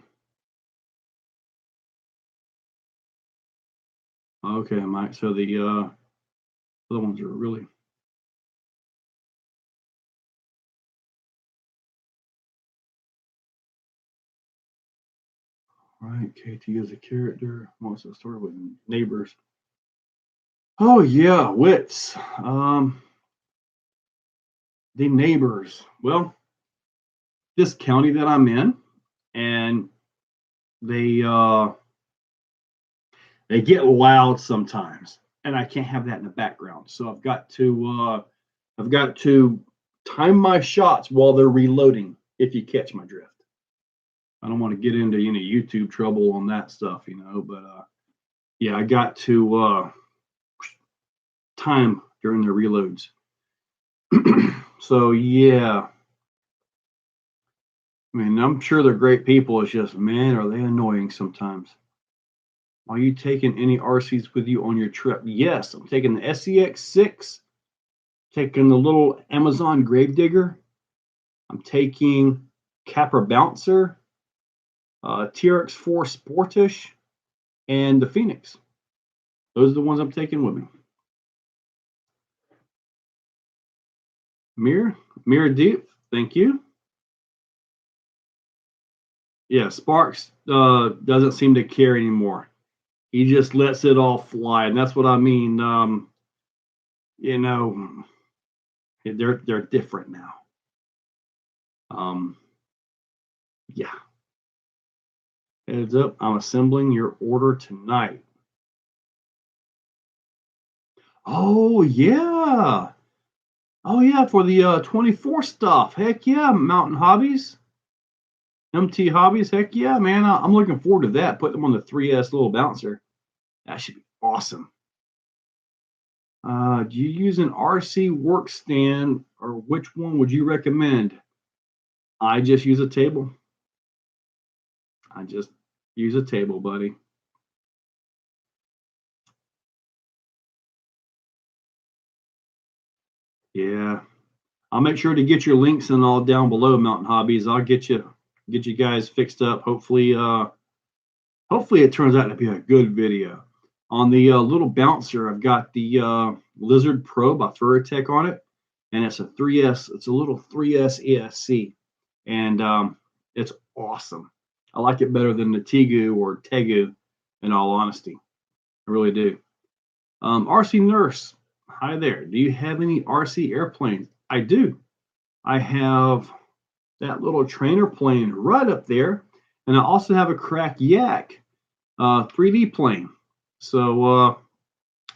Okay, Mike. So the other ones are really. All right, KT is a character. Wants to start with neighbors. Oh yeah, wits. The neighbors. Well, this county that I'm in, and they get loud sometimes, and I can't have that in the background. So I've got to time my shots while they're reloading. If you catch my drift, I don't want to get into any YouTube trouble on that stuff, But yeah, I got to time during the reloads. So yeah, I mean, I'm sure they're great people. It's just, man, are they annoying sometimes. Are you taking any RCs with you on your trip? Yes, I'm taking the SCX6, taking the little Amazon Gravedigger. I'm taking Capra Bouncer, TRX4 Sportish, and the Phoenix. Those are the ones I'm taking with me. Mirror Deep, thank you. Yeah, Sparks doesn't seem to care anymore. He just lets it all fly, and that's what I mean. They're different now. Yeah. Heads up, I'm assembling your order tonight. Oh yeah. Oh yeah, for the 24 stuff. Heck yeah, Mountain Hobbies. MT Hobbies, heck yeah, man. I'm looking forward to that. Put them on the 3S little bouncer. That should be awesome. Do you use an RC work stand, or which one would you recommend? I just use a table. I just use a table, buddy. Yeah. I'll make sure to get your links and all down below, Mountain Hobbies. I'll get you guys fixed up. Hopefully it turns out to be a good video. On the little bouncer, I've got the Lizard Pro by Furatech on it, and it's a 3S. It's a little 3S ESC, and it's awesome. I like it better than the Tegu or Tegu, in all honesty. I really do. RC Nurse, hi there. Do you have any RC airplanes? I do. I have that little trainer plane right up there, and I also have a Crack Yak 3D plane. So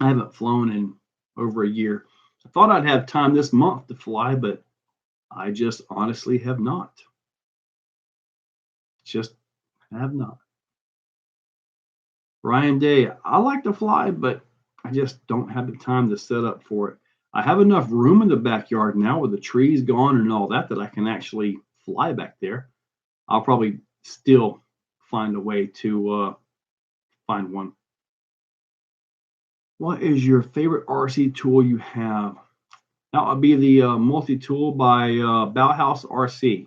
I haven't flown in over a year. I thought I'd have time this month to fly, but I just honestly have not. Just have not. Ryan Day, I like to fly, but I just don't have the time to set up for it. I have enough room in the backyard now with the trees gone and all that I can actually fly back there. I'll probably still find a way to find one. What is your favorite RC tool you have? That would be the multi-tool by Bauhaus RC.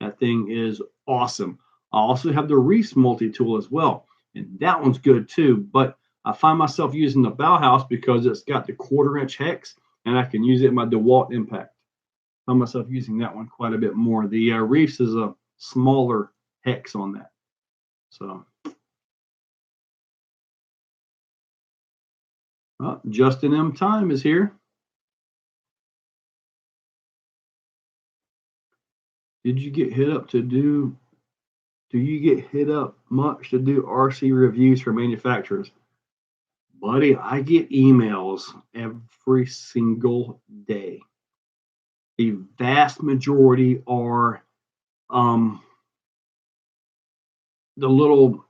That thing is awesome. I also have the Reese multi-tool as well, and that one's good too. But I find myself using the Bauhaus because it's got the 1/4-inch hex, and I can use it in my DeWalt Impact. found myself using that one quite a bit more. The Reefs is a smaller hex on that. So, Justin M. Time is here. Did you get hit up to do you get hit up much to do RC reviews for manufacturers? Buddy, I get emails every single day. The vast majority are the little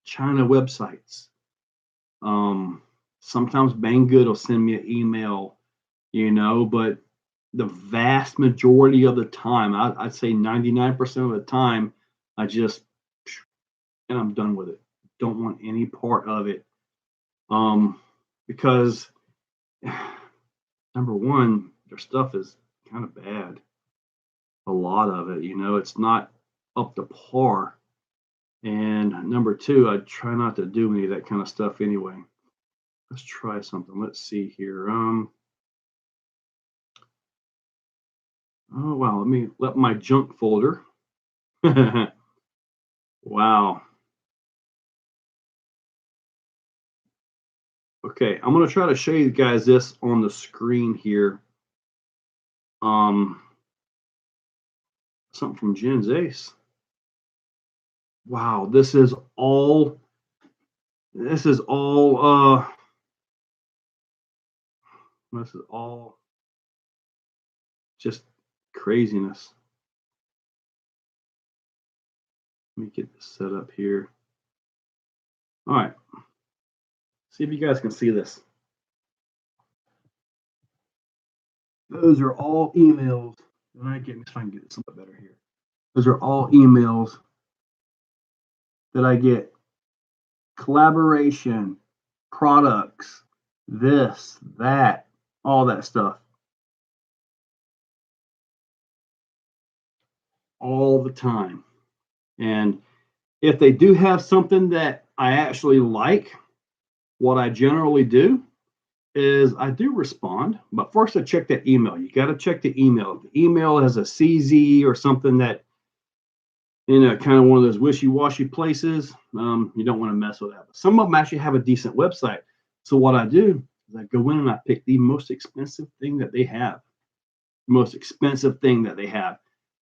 China websites. Sometimes Banggood will send me an email, but the vast majority of the time, I'd say 99% of the time, and I'm done with it. Don't want any part of it. Because number one, their stuff is kind of bad. A lot of it, it's not up to par. And number two, I try not to do any of that kind of stuff anyway. Let's try something. Let's see here. Oh wow, let me let my junk folder. Wow. Okay, I'm gonna try to show you guys this on the screen here. Something from Jen's Ace. Wow, this is all just craziness. Let me get this set up here. All right. See if you guys can see this. Those are all emails. And I get, if I can get it something better here. Those are all emails that I get. Collaboration, products, this, that, all that stuff. All the time. And if they do have something that I actually like, what I generally do is I do respond, but first I check that email. You got to check the email. If the email has a CZ or something that, kind of one of those wishy-washy places, you don't want to mess with that. But some of them actually have a decent website. So what I do is I go in and I pick the most expensive thing that they have.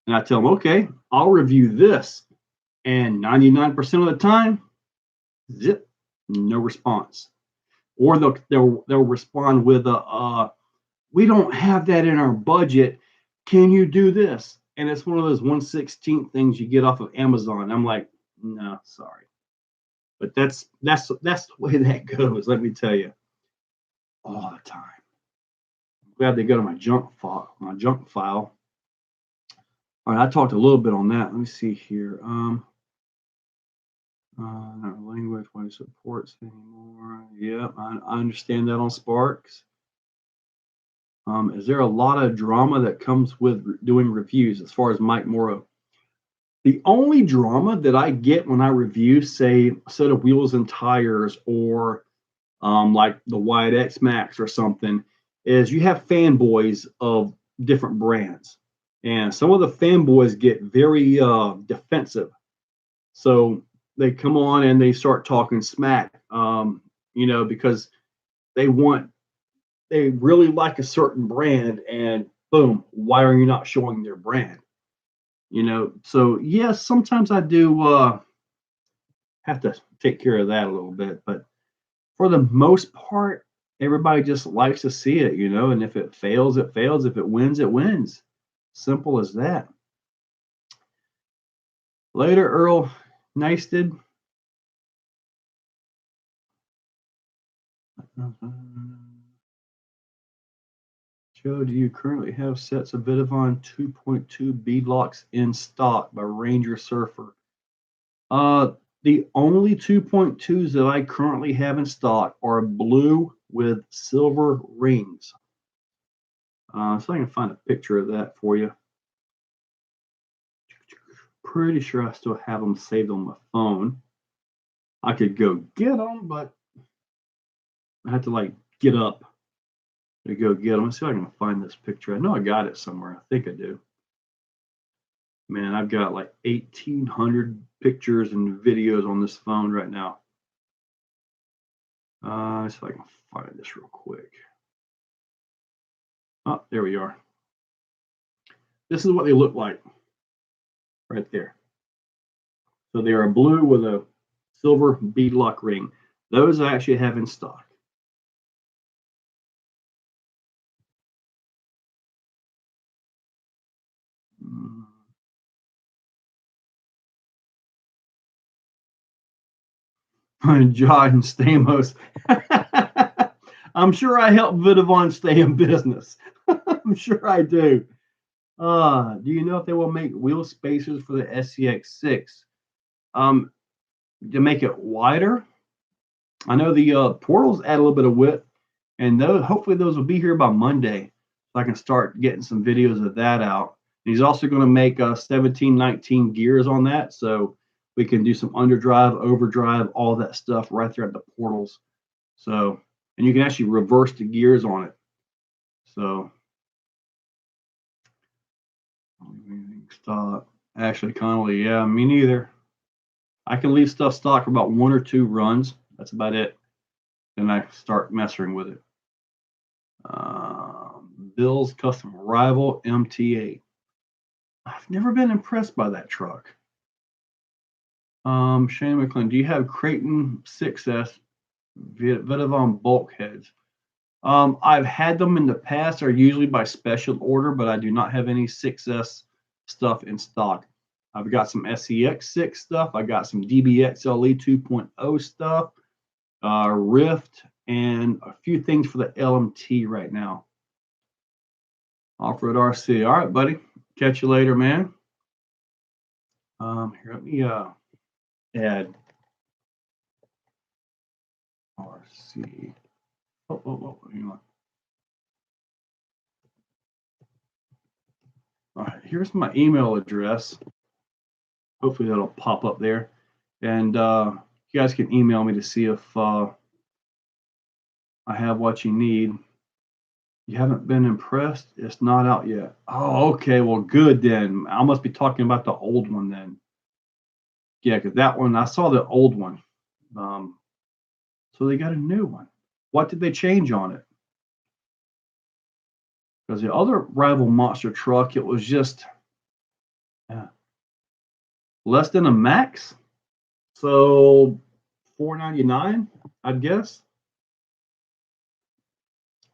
And I tell them, okay, I'll review this. And 99% of the time, zip, no response. Or they'll respond with we don't have that in our budget. Can you do this? And it's one of those 1/16 things you get off of Amazon. I'm like, no, sorry. But that's the way that goes, let me tell you. All the time. I'm glad they go to my junk file. All right, I talked a little bit on that. Let me see here. Not language, why it supports anymore. Yep, I understand that on Sparks. Is there a lot of drama that comes with doing reviews as far as Mike Morrow? The only drama that I get when I review, say, a set of wheels and tires or like the Wide X Max or something, is you have fanboys of different brands. And some of the fanboys get very defensive. So they come on and they start talking smack, because they really like a certain brand, and boom, why are you not showing their brand? So yes, sometimes I do have to take care of that a little bit, but for the most part, everybody just likes to see it, and if it fails, it fails. If it wins, it wins. Simple as that. Later, Earl Neisted. Joe, do you currently have sets of Vidavon 2.2 beadlocks in stock by Ranger Surfer? The only 2.2s that I currently have in stock are blue with silver rings. So I can find a picture of that for you. Pretty sure I still have them saved on my phone. I could go get them, but I have to get up to go get them. Let's see if I can find this picture. I know I got it somewhere. I think I do. Man, I've got like 1,800 pictures and videos on this phone right now. Let's see if I can find this real quick. Oh, there we are. This is what they look like right there. So they are blue with a silver beadlock ring. Those I actually have in stock. John Stamos. I'm sure I help Vidavon stay in business. I'm sure I do. Do you know if they will make wheel spacers for the SCX6? To make it wider. I know the portals add a little bit of width, and those hopefully those will be here by Monday, so I can start getting some videos of that out. And he's also going to make 17, 19 gears on that, so we can do some underdrive, overdrive, all that stuff right there at the portals. So, and you can actually reverse the gears on it. So, stop. Ashley Connolly, yeah, me neither. I can leave stuff stock for about 1 or 2 runs. That's about it. Then I start messing with it. Bill's Custom Rival MT8. I've never been impressed by that truck. Shane McClellan, do you have Creighton 6S Vidavon bulkheads? I've had them in the past. They're usually by special order, but I do not have any 6S stuff in stock. I've got some SCX6 stuff. I got some DBXLE 2.0 stuff, Rift, and a few things for the LMT right now. Off-road RC. All right, buddy. Catch you later, man. Here, let me add RC. Hang on. All right, here's my email address. Hopefully that'll pop up there. And you guys can email me to see if I have what you need. You haven't been impressed? It's not out yet. Oh, okay. Well, good then. I must be talking about the old one then. Yeah, because that one, I saw the old one. So they got a new one. What did they change on it? Because the other rival monster truck, it was just less than a max. So $499, I'd guess.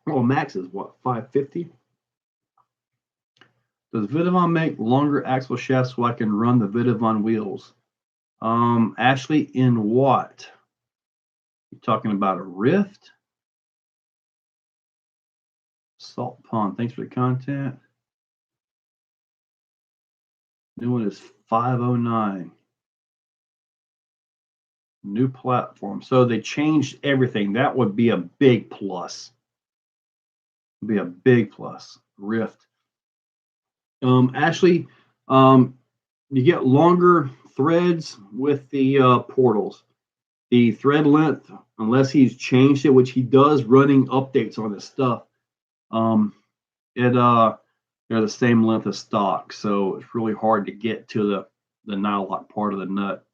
Well, max is what, $550? Does Vidavon make longer axle shafts so I can run the Vidavon wheels? Ashley, in what? You talking about a Rift? Salt Pond, thanks for the content. New one is 509. New platform. So they changed everything. That would be a big plus. Be a big plus. Rift. Ashley, you get longer threads with the portals. The thread length, unless he's changed it, which he does running updates on this stuff, they're the same length of stock. So it's really hard to get to the nylock part of the nut.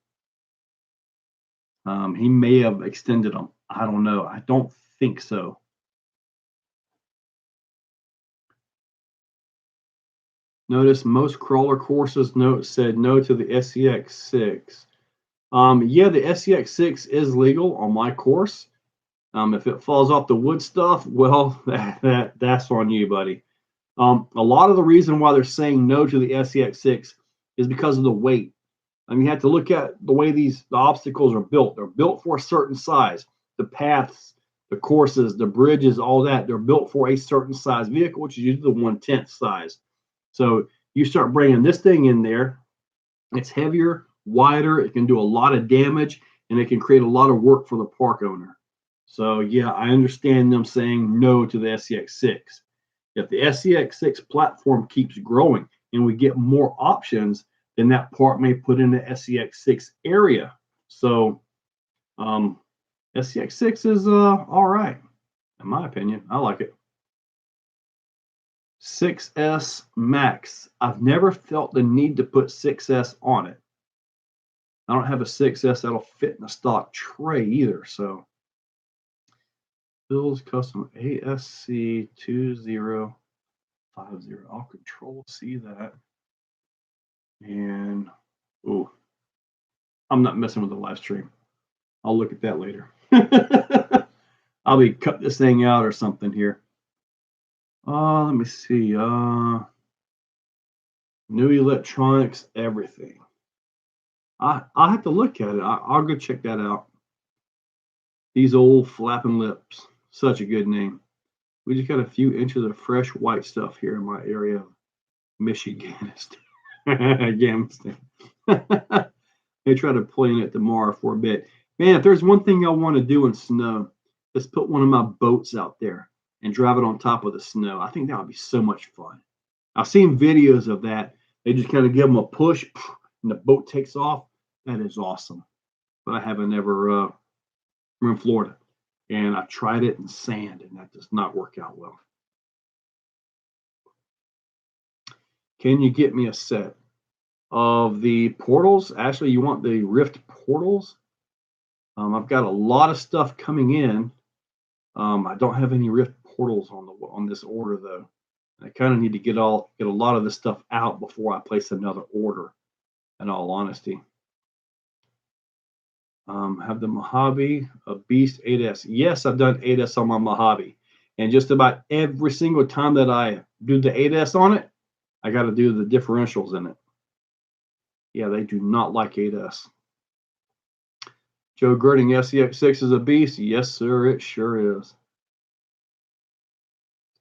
He may have extended them. I don't know. I don't think so. Notice most crawler courses said no to the SCX6. Yeah, the SCX6 is legal on my course. If it falls off the wood stuff, well, that's on you, buddy. A lot of the reason why they're saying no to the SCX6 is because of the weight. You have to look at the way the obstacles are built. They're built for a certain size. The paths, the courses, the bridges, all that, they're built for a certain size vehicle, which is usually the 1/10 size. So you start bringing this thing in there, it's heavier, wider, it can do a lot of damage, and it can create a lot of work for the park owner. So yeah, I understand them saying no to the SCX6. If the SCX6 platform keeps growing and we get more options, then that part may put in the SCX6 area. So SCX6 is all right, in my opinion. I like it. 6S Max. I've never felt the need to put 6S on it. I don't have a 6S that'll fit in a stock tray either. So, Bill's Custom ASC 2050. I'll Control C that. And, oh, I'm not messing with the live stream. I'll look at that later. I'll be cut this thing out or something here. Let me see. New electronics, everything. I'll have to look at it. I'll go check that out. These old flapping lips. Such a good name. We just got a few inches of fresh white stuff here in my area of Michiganistan. They try to plan it tomorrow for a bit. Man, if there's one thing I want to do in snow, let's put one of my boats out there and drive it on top of the snow. I think that would be so much fun. I've seen videos of that. They just kind of give them a push and the boat takes off. That is awesome. But I haven't ever, I'm in Florida and I tried it in sand and that does not work out well. Can you get me a set of the portals? Ashley, you want the Rift portals? I've got a lot of stuff coming in. I don't have any Rift portals on this order though. I kind of need to get a lot of this stuff out before I place another order, in all honesty. Have the Mojave, a Beast 8S. Yes, I've done 8S on my Mojave. And just about every single time that I do the 8S on it, I got to do the differentials in it. Yeah, they do not like 8S. Joe Girding, SEX6 is a beast. Yes, sir, it sure is.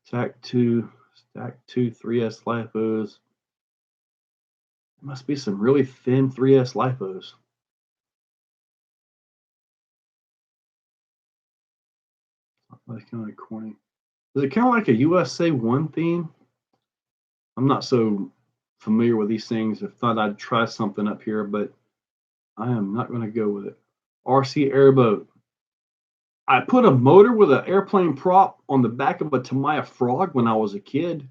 Stack 2, 3S lifos. There must be some really thin 3S lifos. That's kind of corny. Is it kind of like a USA 1 theme? I'm not so familiar with these things. I thought I'd try something up here, but I am not going to go with it. RC Airboat. I put a motor with an airplane prop on the back of a Tamiya Frog when I was a kid.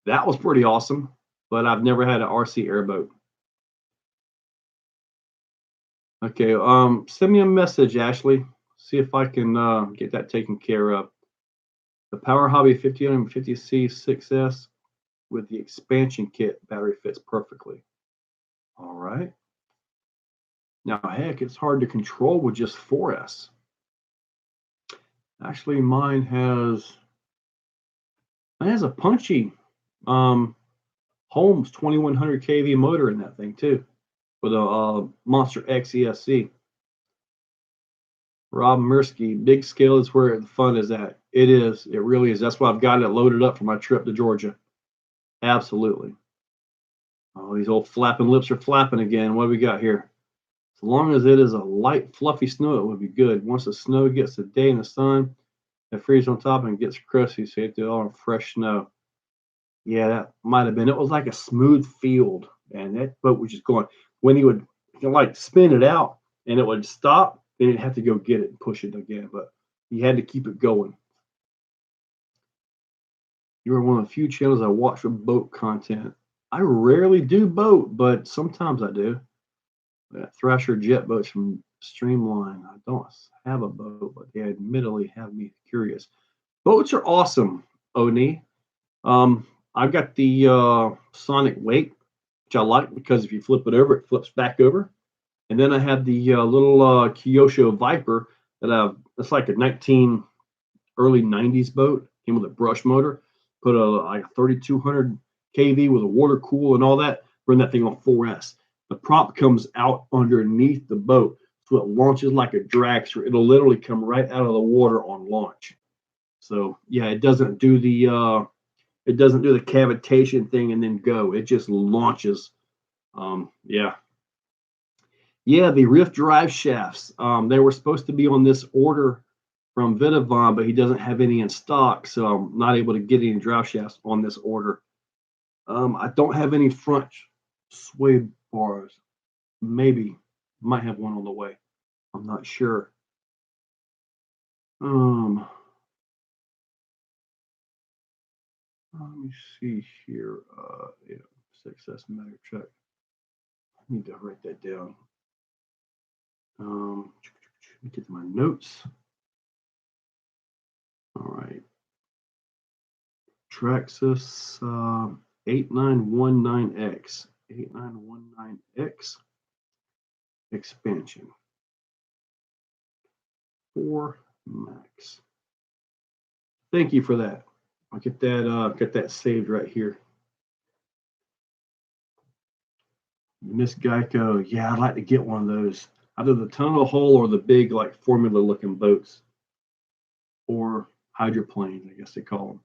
That was pretty awesome, but I've never had an RC Airboat. Okay, send me a message, Ashley. See if I can get that taken care of. The Power Hobby 5050C 6S with the expansion kit battery fits perfectly. All right. Now, heck, it's hard to control with just 4S. Actually, mine has a punchy Holmes 2100 kV motor in that thing too, with a Monster X ESC. Rob Mirsky, big scale is where the fun is at. It is. It really is. That's why I've got it loaded up for my trip to Georgia. Absolutely. Oh, these old flapping lips are flapping again. What do we got here? As long as it is a light, fluffy snow, it would be good. Once the snow gets a day in the sun, it freezes on top and gets crusty, so you have to do it all in fresh snow. Yeah, that might have been. It was like a smooth field, and that boat was just going. When he would like spin it out and it would stop, then he'd have to go get it and push it again. But he had to keep it going. You are one of the few channels I watch for boat content. I rarely do boat, but sometimes I do. Thrasher jet boats from Streamline. I don't have a boat, but they admittedly have me curious. Boats are awesome, Oni. I've got the Sonic Wake, which I like because if you flip it over, it flips back over. And then I have the little Kyosho Viper that it's like a early 90s boat. Came with a brush motor. Put a 3200 kV with a water cool and all that. Run that thing on 4S. The prop comes out underneath the boat, so it launches like a dragster. It'll literally come right out of the water on launch. So yeah, it doesn't do the cavitation thing and then go. It just launches. Yeah, the Rift drive shafts. They were supposed to be on this order from Vitavon, but he doesn't have any in stock, so I'm not able to get any drive shafts on this order. I don't have any front sway bars. Maybe might have one on the way. I'm not sure. Let me see here. Yeah, success metric check. I need to write that down. Let me get to my notes. All right. Traxxas 8919X. 8919X expansion. 4 max. Thank you for that. I'll get that saved right here. Miss Geico, yeah, I'd like to get one of those. Either the tunnel hull or the big like formula looking boats. Or hydroplanes, I guess they call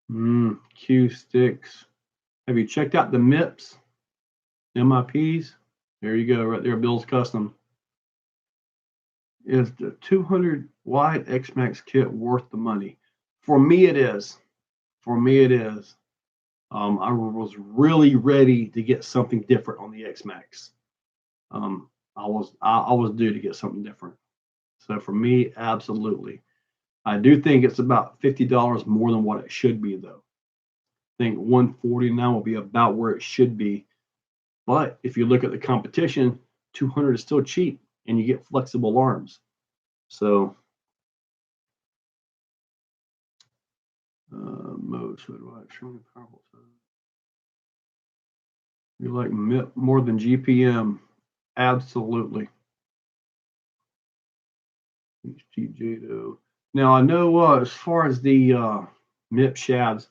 them. Q sticks. Have you checked out the MIPs? MIPs? There you go, right there, Bill's Custom. Is the 200 wide X-Max kit worth the money? For me, it is. For me, it is. I was really ready to get something different on the X-Max. I was due to get something different. So for me, absolutely. I do think it's about $50 more than what it should be, though. I think 149 will be about where it should be. But if you look at the competition, 200 is still cheap, and you get flexible arms. So, most extremely powerful. You like MIP more than GPM? Absolutely. Now I know as far as the MIP shafts,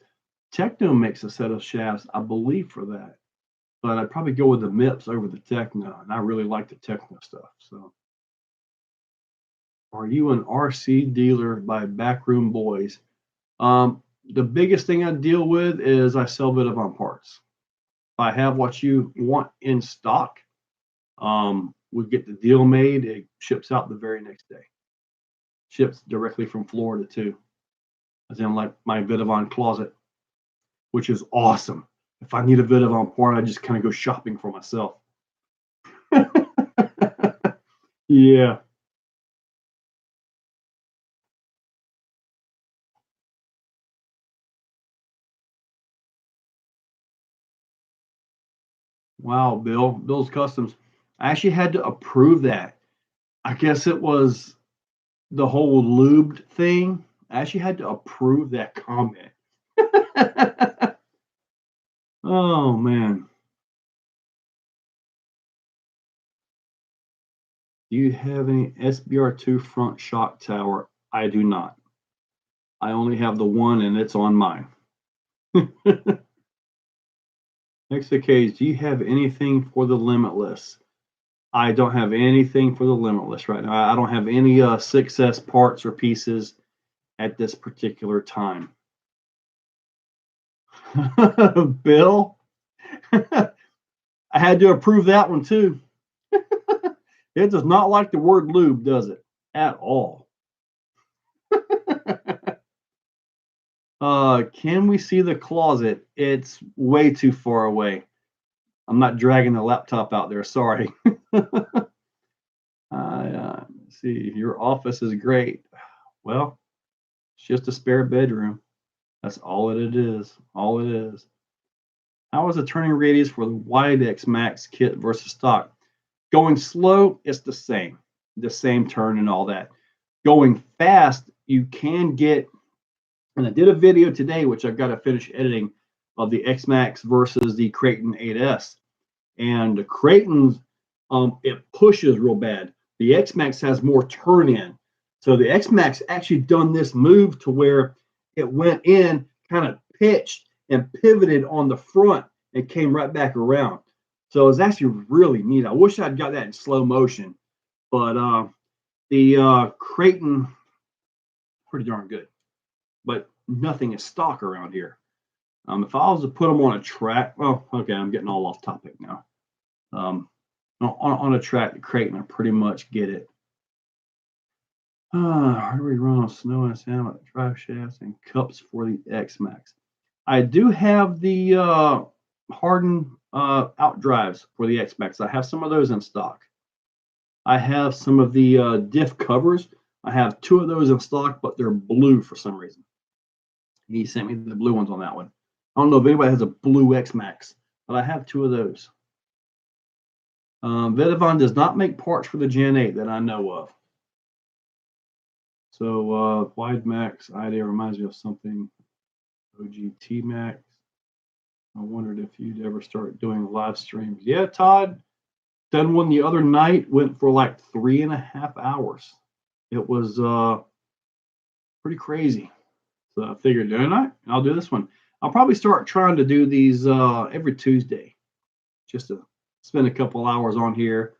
Techno makes a set of shafts, I believe, for that. But I'd probably go with the MIPs over the Techno, and I really like the Techno stuff. So, are you an RC dealer by Backroom Boys? The biggest thing I deal with is I sell Vidavon parts. If I have what you want in stock, we get the deal made. It ships out the very next day. Ships directly from Florida too, as in like my Vidavon closet, which is awesome. If I need a Vidavon part, I just kind of go shopping for myself. Yeah. Wow, Bill's Customs. I actually had to approve that. I guess it was the whole lubed thing. I actually had to approve that comment. Oh man. Do you have any SBR2 front shock tower? I do not. I only have the one, and it's on mine. Exocaged, do you have anything for the Limitless? I don't have anything for the Limitless right now. I don't have any 6S parts or pieces at this particular time. Bill, I had to approve that one too. It does not like the word lube, does it? At all. Can we see the closet? It's way too far away. I'm not dragging the laptop out there. Sorry. See, your office is great. Well, it's just a spare bedroom. That's all it is. All it is. How is the turning radius for the wide X Max kit versus stock? Going slow, it's the same turn and all that. Going fast, you can get, and I did a video today, which I've got to finish editing, of the X Max versus the Creighton 8S. And the Creighton's, it pushes real bad. The X Max has more turn in. So the X Max actually done this move to where it went in, kind of pitched and pivoted on the front and came right back around. So it was actually really neat. I wish I'd got that in slow motion, but the Creighton, pretty darn good. But nothing is stock around here. If I was to put them on a track, well, okay, I'm getting all off topic now. On a track, the Creighton, I pretty much get it. How do we run on snow and sand with drive shafts and cups for the X Max? I do have the hardened out drives for the X Max. I have some of those in stock. I have some of the diff covers. I have 2 of those in stock, but they're blue for some reason. He sent me the blue ones on that one. I don't know if anybody has a blue X-Max, but I have 2 of those. Vidavon does not make parts for the Gen 8 that I know of. So Wide Max idea reminds me of something. OGT Max. I wondered if you'd ever start doing live streams. Yeah, Todd. Done one the other night. Went for like 3.5 hours. It was pretty crazy. So I figured, I'll do this one. I'll probably start trying to do these every Tuesday, just to spend a couple hours on here.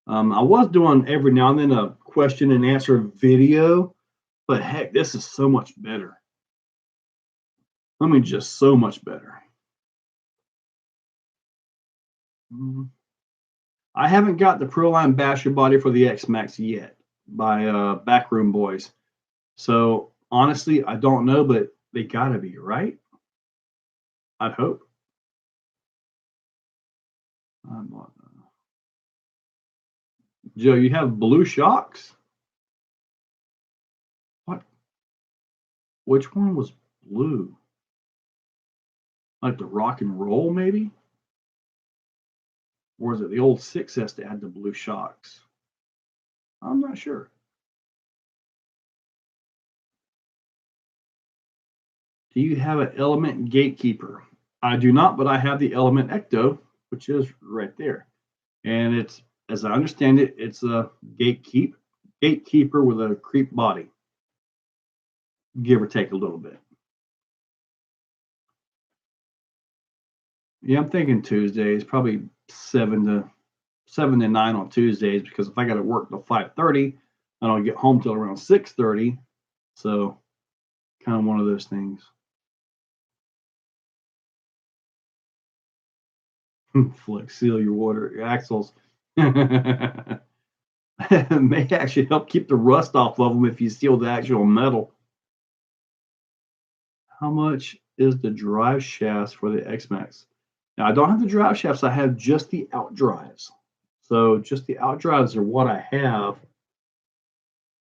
I was doing every now and then a question and answer video, but heck, this is so much better. I mean, just so much better. I haven't got the Proline basher body for the X-Max yet by Backroom Boys. So honestly, I don't know, but they gotta be, right? I'd hope. Joe, you have blue shocks? What? Which one was blue? Like the rock and roll, maybe? Or is it the old 6S that had the blue shocks? I'm not sure. Do you have an Element Gatekeeper? I do not, but I have the Element Ecto, which is right there. And it's, as I understand it, it's a gatekeeper with a creep body, give or take a little bit. Yeah, I'm thinking Tuesdays, probably 7 to 9 on Tuesdays, because if I got to work till 5:30, I don't get home till around 6:30. So kind of one of those things. Flex seal your water, your axles. May actually help keep the rust off of them if you seal the actual metal. How much is the drive shafts for the X-Max? Now, I don't have the drive shafts. I have just the out drives. So just the out drives are what I have.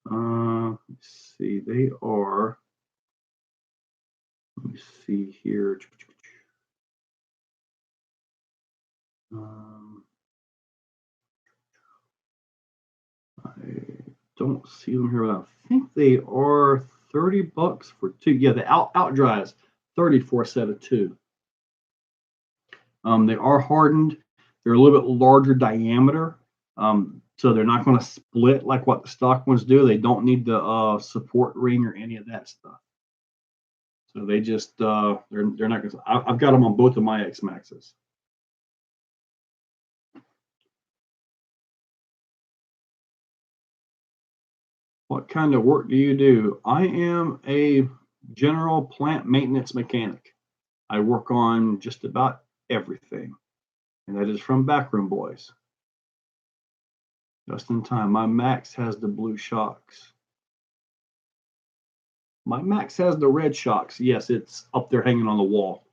Let's see. They are, let me see here. I don't see them here. I think they are $30 for 2. Yeah, the out drives, 30 for a set of 2. They are hardened. They're a little bit larger diameter, so they're not going to split like what the stock ones do. They don't need the support ring or any of that stuff. So they just they're not going to. I've got them on both of my X-Maxes. What kind of work do you do? I am a general plant maintenance mechanic. I work on just about everything, and that is from Backroom Boys. Just in time. My Max has the blue shocks. My Max has the red shocks. Yes, it's up there hanging on the wall.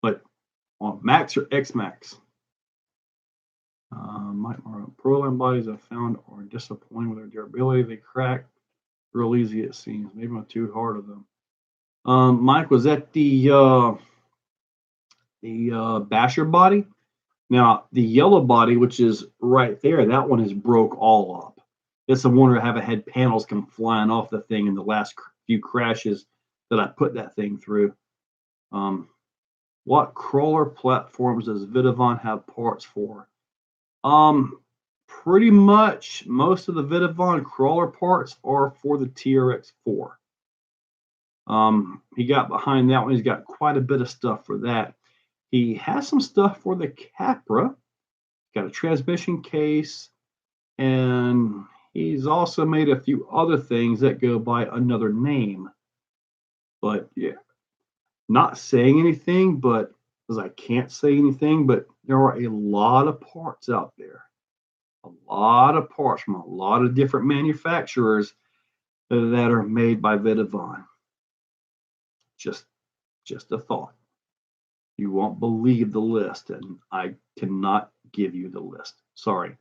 But on Max or X-Max? My Proline bodies I've found are disappointing with their durability. They crack real easy, it seems. Maybe I'm too hard of them. Mike, was that the basher body? Now, the yellow body, which is right there, that one is broke all up. It's a wonder I haven't had panels come flying off the thing in the last few crashes that I put that thing through. What crawler platforms does Vidavon have parts for? Pretty much most of the Vidavon crawler parts are for the TRX4. He got behind that one. He's got quite a bit of stuff for that. He has some stuff for the Capra. Got a transmission case, and he's also made a few other things that go by another name. But yeah, not saying anything, but because I can't say anything, but there are a lot of parts out there. A lot of parts from a lot of different manufacturers that are made by Vidavon. Just a thought. You won't believe the list, and I cannot give you the list. Sorry.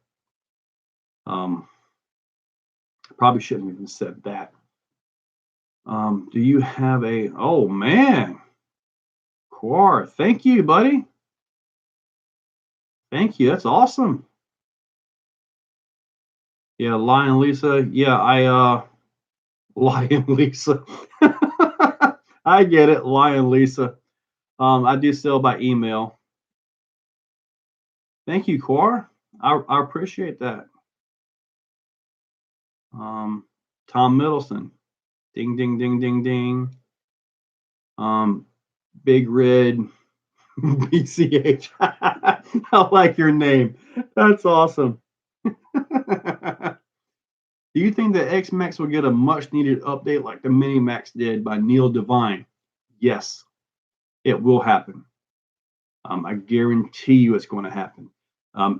Probably shouldn't have even said that. Do you have a, oh man, Quar, thank you, buddy. Thank you. That's awesome. Yeah, Lion Lisa. Yeah, Lion Lisa. I get it, Lion Lisa. I do sell by email. Thank you, Quar. I appreciate that. Tom Middleton. Ding, ding, ding, ding, ding. Big Red BCH. I like your name. That's awesome. Do you think that X-Max will get a much needed update like the Mini-Max did by Neil Devine? Yes, it will happen. I guarantee you it's going to happen.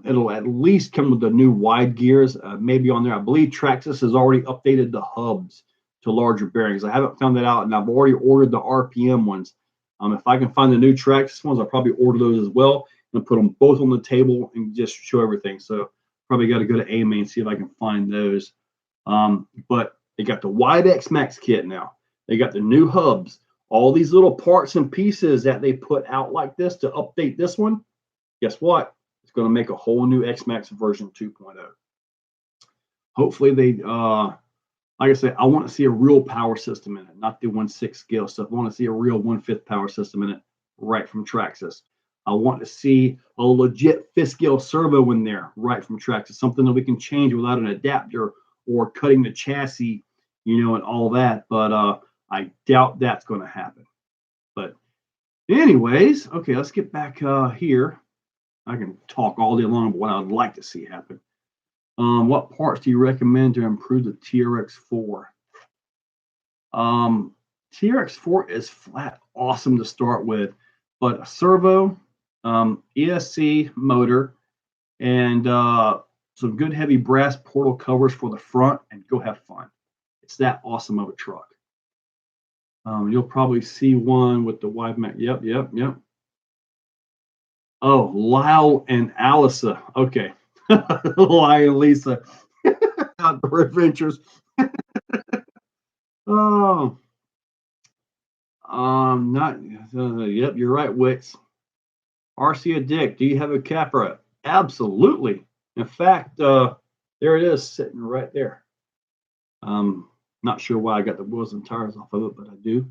It'll at least come with the new wide gears, maybe on there. I believe Traxxas has already updated the hubs to larger bearings. I haven't found that out, and I've already ordered the RPM ones. If I can find the new Traxxas ones, I'll probably order those as well and put them both on the table and just show everything. So probably got to go to AMA and see if I can find those. But they got the wide X-Max kit now. They got the new hubs. All these little parts and pieces that they put out like this to update this one. Guess what? It's going to make a whole new X-Max version 2.0. Hopefully they, like I said, I want to see a real power system in it, not the 1/6 scale stuff. I want to see a real 1/5 power system in it right from Traxxas. I want to see a legit 5th scale servo in there right from Traxxas, something that we can change without an adapter or cutting the chassis, you know, and all that. But I doubt that's going to happen. But anyways, okay, let's get back here. I can talk all day long about what I'd like to see happen. What parts do you recommend to improve the TRX4? TRX4 is flat awesome to start with, but a servo, ESC motor, and some good heavy brass portal covers for the front, and go have fun. It's that awesome of a truck. You'll probably see one with the wide mat. Yep. Oh, Lyle and Alyssa. Okay. Lyle and Lisa. Outdoor Adventures. Oh. Not. Yep, you're right, Wix. Arcia Dick, do you have a Capra? Absolutely. In fact, there it is sitting right there. Not sure why I got the wheels and tires off of it, but I do.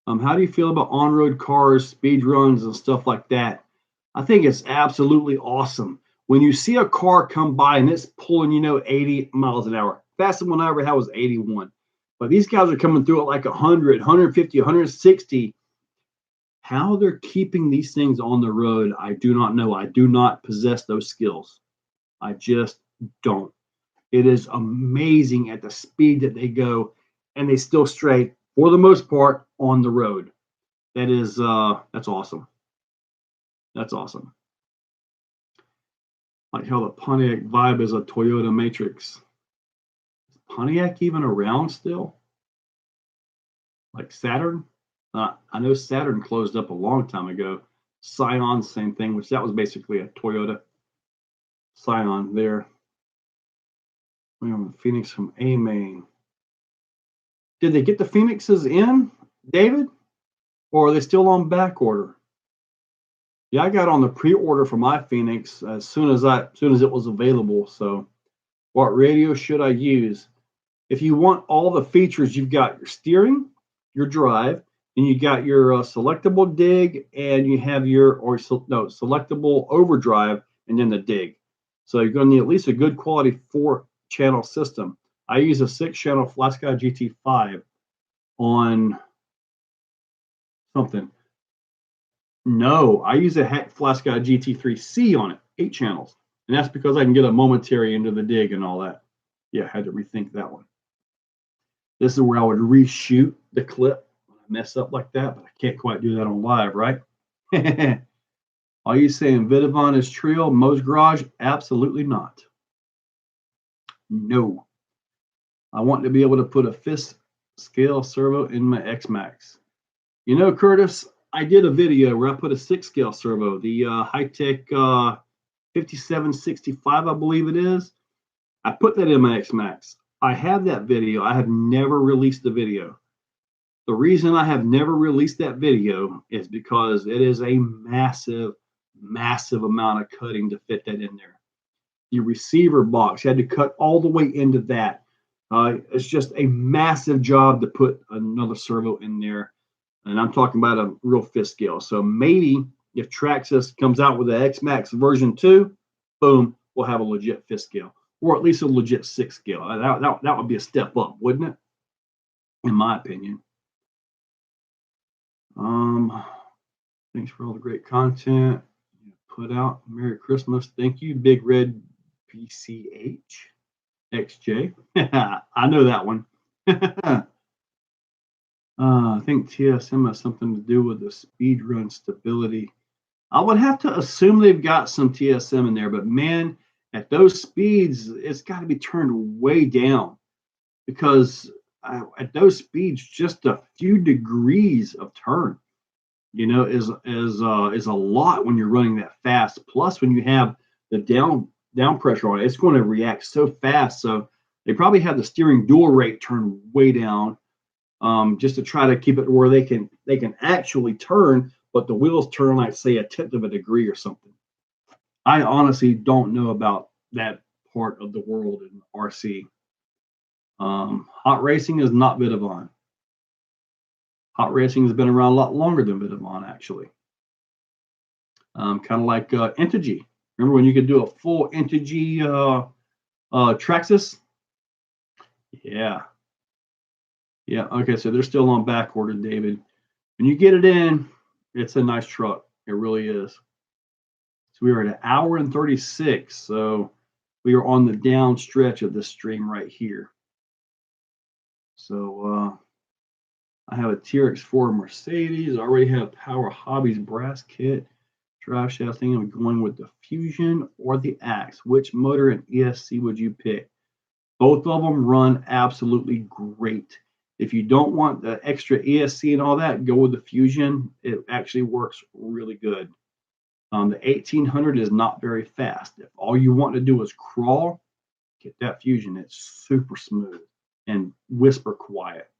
How do you feel about on-road cars, speed runs, and stuff like that? I think it's absolutely awesome. When you see a car come by and it's pulling, 80 miles an hour. Fastest one I ever had was 81. But these guys are coming through at like 100, 150, 160. How they're keeping these things on the road, I do not know. I do not possess those skills. I just don't. It is amazing at the speed that they go, and they still stray, for the most part, on the road. That is, that's awesome. That's awesome. Like how the Pontiac Vibe is a Toyota Matrix. Is Pontiac even around still? Like Saturn? I know Saturn closed up a long time ago. Scion, same thing, which that was basically a Toyota Scion there. We have a Phoenix from A-Main. Did they get the Phoenixes in, David? Or are they still on back order? Yeah, I got on the pre-order for my Phoenix as soon as it was available. So what radio should I use? If you want all the features, you've got your steering, your drive, and you got your selectable dig, and you have your selectable overdrive, and then the dig. So you're going to need at least a good quality 4-channel system. I use a 6-channel FlySky GT5 on something. No, I use a FlySky GT3C on it, 8 channels. And that's because I can get a momentary into the dig and all that. Yeah, I had to rethink that one. This is where I would reshoot the clip when I mess up like that, but I can't quite do that on live, right? Are you saying Vidavon is Trio, Mo's Garage? Absolutely not. No. I want to be able to put a 5th scale servo in my X-Max. Curtis, I did a video where I put a 6 scale servo, the high-tech 5765, I believe it is. I put that in my X-Max. I have that video. I have never released the video. The reason I have never released that video is because it is a massive, massive amount of cutting to fit that in there. The receiver box, you had to cut all the way into that. It's just a massive job to put another servo in there. And I'm talking about a real fifth scale. So maybe if Traxxas comes out with the X-Max version 2, boom, we'll have a legit fifth scale, or at least a legit sixth scale. That would be a step up, wouldn't it? In my opinion. Thanks for all the great content you put out. Merry Christmas. Thank you, Big Red PCH XJ. I know that one. I think TSM has something to do with the speed run stability. I would have to assume they've got some TSM in there, but man, at those speeds, it's got to be turned way down, because at those speeds, just a few degrees of turn, is a lot when you're running that fast. Plus, when you have the down pressure on it, it's going to react so fast. So they probably have the steering dual rate turned way down, just to try to keep it where they can actually turn, but the wheels turn like, say, 1/10 of a degree or something. I honestly don't know about that part of the world in RC. Hot racing is not Vidavon. Hot racing has been around a lot longer than Vidavon, actually. Kind of like Integy. Remember when you could do a full Integy Traxxas? Yeah. Yeah. Okay, so they're still on back order, David. When you get it in, it's a nice truck. It really is. So we are at 1 hour and 36. So we are on the down stretch of this stream right here. So I have a TRX4 Mercedes. I already have Power Hobbies brass kit. Drive shaft thing. I'm going with the Fusion or the Axe. Which motor and ESC would you pick? Both of them run absolutely great. If you don't want the extra ESC and all that, go with the Fusion. It actually works really good. The 1800 is not very fast. If all you want to do is crawl, get that Fusion. It's super smooth and whisper quiet.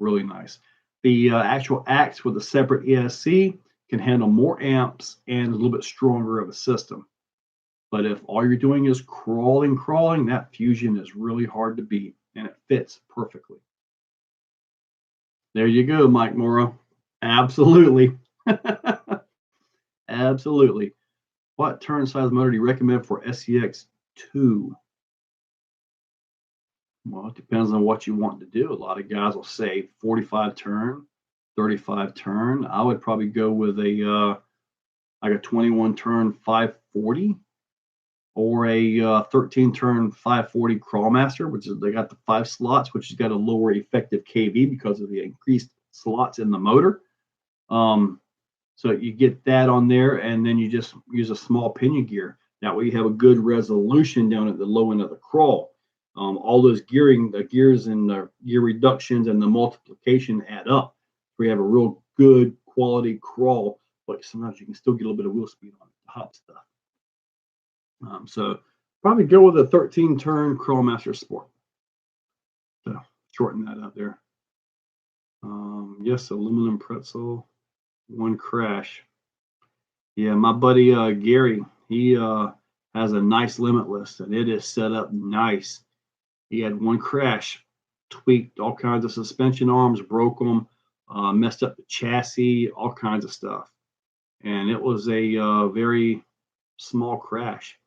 Really nice. The actual Axe with a separate ESC can handle more amps and a little bit stronger of a system. But if all you're doing is crawling, that Fusion is really hard to beat, and it fits perfectly. There you go, Mike Morrow. Absolutely. Absolutely. What turn size motor do you recommend for SCX2? Well, it depends on what you want to do. A lot of guys will say 45 turn, 35 turn. I would probably go with a like a 21 turn 540 or a 13 turn 540 Crawlmaster, which is, they got the 5 slots, which has got a lower effective KV because of the increased slots in the motor. So you get that on there, and then you just use a small pinion gear. That way you have a good resolution down at the low end of the crawl. All those the gears and the gear reductions and the multiplication add up. We have a real good quality crawl, but sometimes you can still get a little bit of wheel speed on the hot stuff. So probably go with a 13 turn Crawlmaster Sport. So shorten that up there. Yes, aluminum pretzel, one crash. Yeah, my buddy Gary, he has a nice Limitless, and it is set up nice. He had one crash, tweaked all kinds of suspension arms, broke them, messed up the chassis, all kinds of stuff. And it was a very small crash.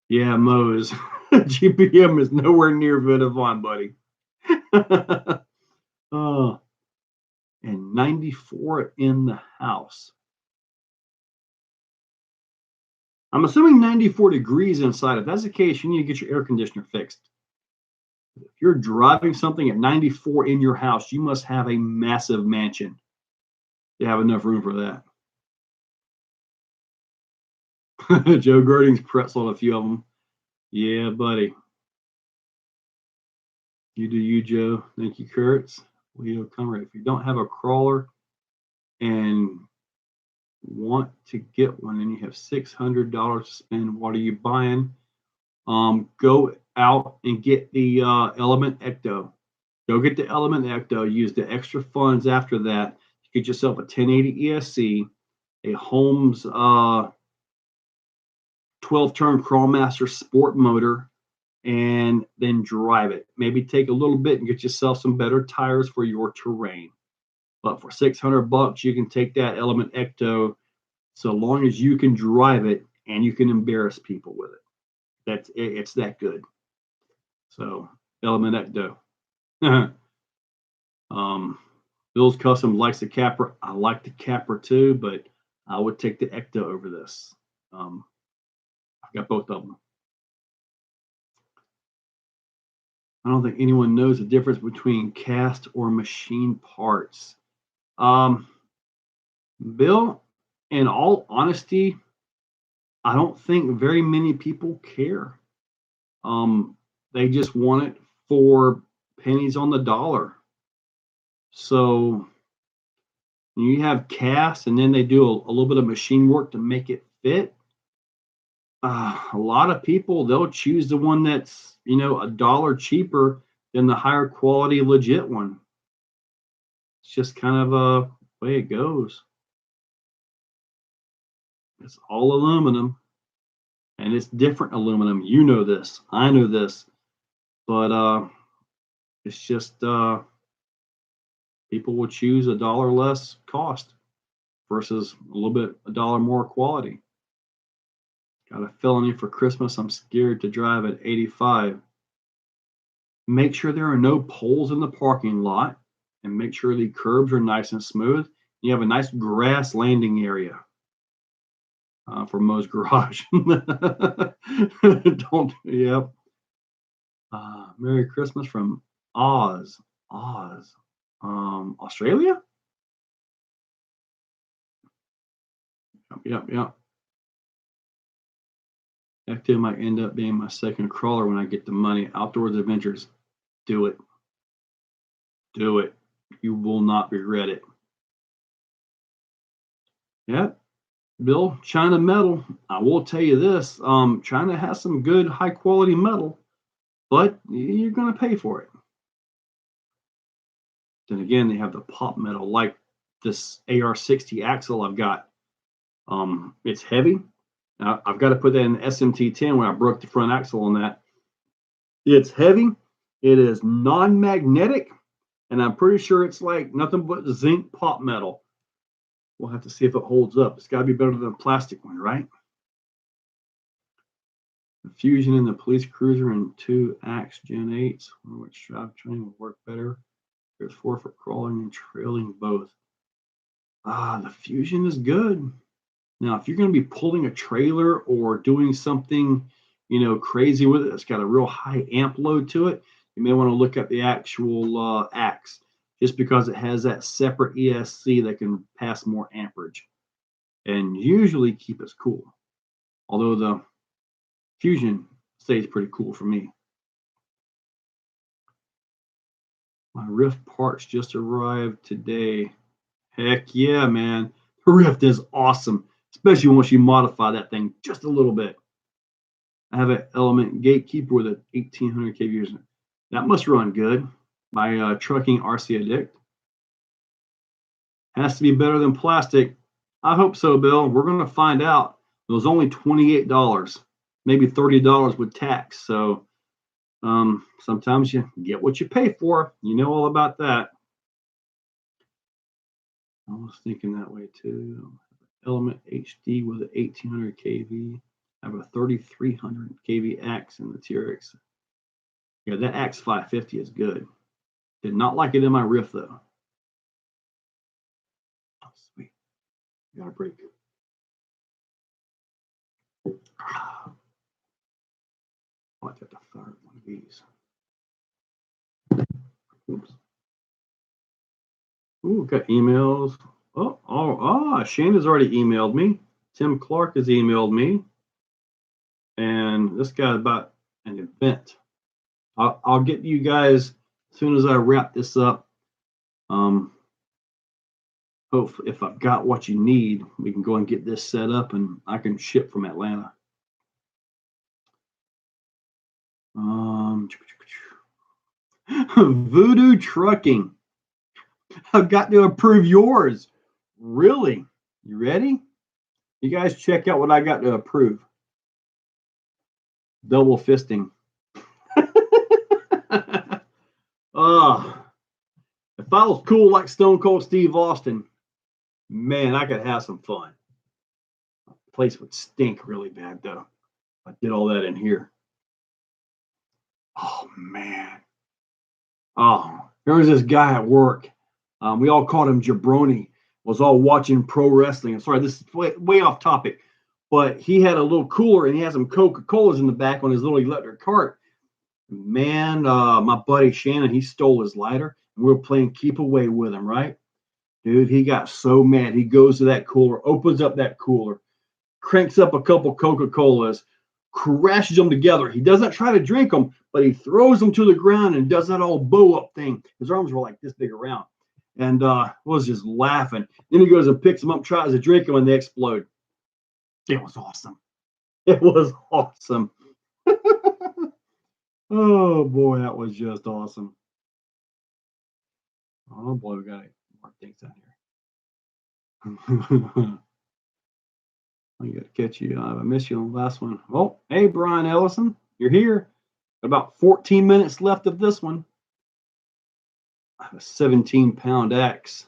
Yeah, Mose, GPM is nowhere near Vidavon, buddy. And 94 in the house. I'm assuming 94 degrees inside. If that's the case, you need to get your air conditioner fixed. If you're driving something at 94 in your house, you must have a massive mansion to have enough room for that. Joe Girding's pretzeled a few of them. Yeah, buddy. You do you, Joe. Thank you, Kurtz. Leo Conrad. If you don't have a crawler and want to get one and you have $600 to spend, what are you buying? Go out and get the Element Ecto. Go get the Element Ecto. Use the extra funds after that. Get yourself a 1080 ESC, a Holmes 12-turn Crawlmaster Sport motor, and then drive it. Maybe take a little bit and get yourself some better tires for your terrain. But for $600, you can take that Element Ecto so long as you can drive it and you can embarrass people with it. It's that good. So Element Ecto. Bill's Custom likes the Capra. I like the Capra too, but I would take the Ecto over this. I've got both of them. I don't think anyone knows the difference between cast or machine parts. Bill, in all honesty, I don't think very many people care. They just want it for pennies on the dollar. So you have cast and then they do a little bit of machine work to make it fit. A lot of people, they'll choose the one that's, $1 cheaper than the higher quality legit one. It's just kind of a way it goes. It's all aluminum and it's different aluminum. You know this, I know this, but it's just people will choose $1 less cost versus a little bit $1 more quality. Got a felony for Christmas. I'm scared to drive at 85. Make sure there are no poles in the parking lot and make sure the curbs are nice and smooth. You have a nice grass landing area for Mo's Garage. Yep. Merry Christmas from Oz. Australia? Yep. Ecto might end up being my second crawler when I get the money. Outdoors Adventures. Do it. Do it. You will not regret it. Yeah. Bill, China metal. I will tell you this. China has some good high quality metal, but you're going to pay for it. Then again, they have the pop metal like this AR-60 axle I've got. It's heavy. Now, I've got to put that in the SMT-10 when I broke the front axle on that. It's heavy. It is non-magnetic, and I'm pretty sure it's like nothing but zinc pop metal. We'll have to see if it holds up. It's got to be better than a plastic one, right? The Fusion in the police cruiser and 2 Axe Gen 8s. I wonder which drivetrain will work better. There's 4 for crawling and trailing both. The Fusion is good. Now, if you're going to be pulling a trailer or doing something, crazy with it, it's got a real high amp load to it, you may want to look at the actual Axe, just because it has that separate ESC that can pass more amperage and usually keep us cool. Although the Fusion stays pretty cool for me. My Rift parts just arrived today. Heck yeah, man. The Rift is awesome, especially once you modify that thing just a little bit. I have an Element Gatekeeper with a 1800 kV. That must run good. My Trucking RC Addict. Has to be better than plastic. I hope so, Bill. We're going to find out. It was only $28, maybe $30 with tax. So sometimes you get what you pay for. You know all about that. I was thinking that way too. Element HD with an 1800 kV. I have a 3300 kV Axe in the TRX. Yeah, that Axe 550 is good. Did not like it in my Rift though. Oh, sweet. Got a break. I might have to fire one of these. Oops. Ooh, got emails. Shannon's already emailed me. Tim Clark has emailed me. And this guy about an event. I'll get you guys as soon as I wrap this up. hopefully, if I've got what you need, we can go and get this set up and I can ship from Atlanta. Voodoo Trucking. I've got to approve yours. Really? You ready? You guys check out what I got to approve. Double fisting. If I was cool like Stone Cold Steve Austin, man, I could have some fun. The place would stink really bad, though. I did all that in here. Oh, man. Oh, there was this guy at work. We all called him Jabroni. Was all watching pro wrestling. I'm sorry, this is way off topic. But he had a little cooler and he had some Coca-Colas in the back on his little electric cart. Man, my buddy Shannon, he stole his lighter. And we were playing keep away with him, right? Dude, he got so mad. He goes to that cooler, opens up that cooler, cranks up a couple Coca-Colas, crashes them together. He doesn't try to drink them, but he throws them to the ground and does that old bow up thing. His arms were like this big around. And was just laughing. Then he goes and picks them up, tries to drink them, and they explode. It was awesome. It was awesome. Oh, boy, that was just awesome. Oh, boy, we got more things down here. I got to catch you. I missed you on the last one. Oh, hey, Brian Ellison, you're here. About 14 minutes left of this one. I have a 17-pound axe.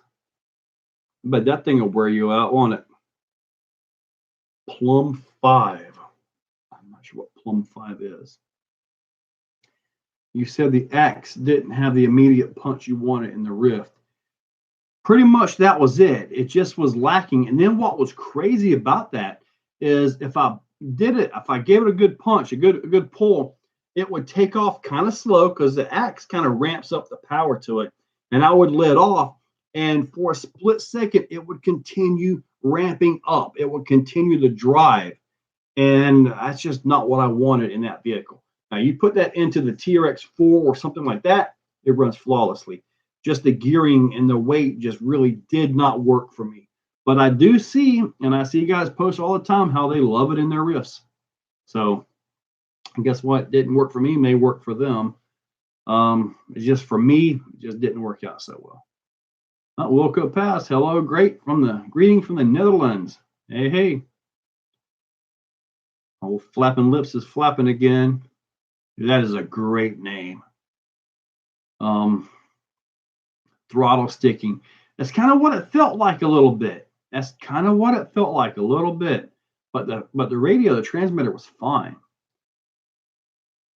But that thing will wear you out, won't it? Plum 5. I'm not sure what Plum 5 is. You said the axe didn't have the immediate punch you wanted in the rift. Pretty much that was it. It just was lacking. And then what was crazy about that is if I did it, if I gave it a good punch, a good pull, it would take off kind of slow because the axe kind of ramps up the power to it. And I would let off. And for a split second, it would continue ramping up. It would continue to drive. And that's just not what I wanted in that vehicle. Now, you put that into the TRX4 or something like that, it runs flawlessly. Just the gearing and the weight just really did not work for me. But I do see, and I see you guys post all the time how they love it in their riffs. So guess what? Didn't work for me, may work for them. It's just for me, it just didn't work out so well. Wilco Pass, hello, greeting from the Netherlands. Hey, hey. Old Flapping Lips is flapping again. That is a great name. Throttle sticking. That's kind of what it felt like a little bit. But the radio, the transmitter was fine.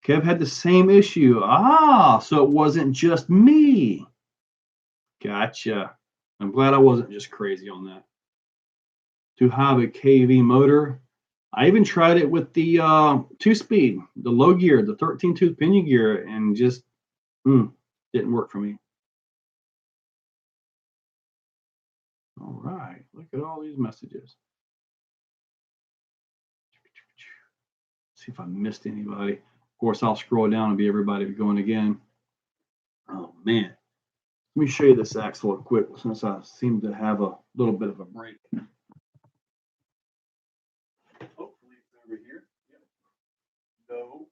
Kev had the same issue. So it wasn't just me. Gotcha. I'm glad I wasn't just crazy on that. To have a KV motor. I even tried it with the 2-speed, the low gear, the 13-tooth pinion gear, and just didn't work for me. All right, look at all these messages. See if I missed anybody. Of course, I'll scroll down and be everybody going again. Oh, man. Let me show you this axle real quick since I seem to have a little bit of a break. Hopefully it's over here. Yep. No.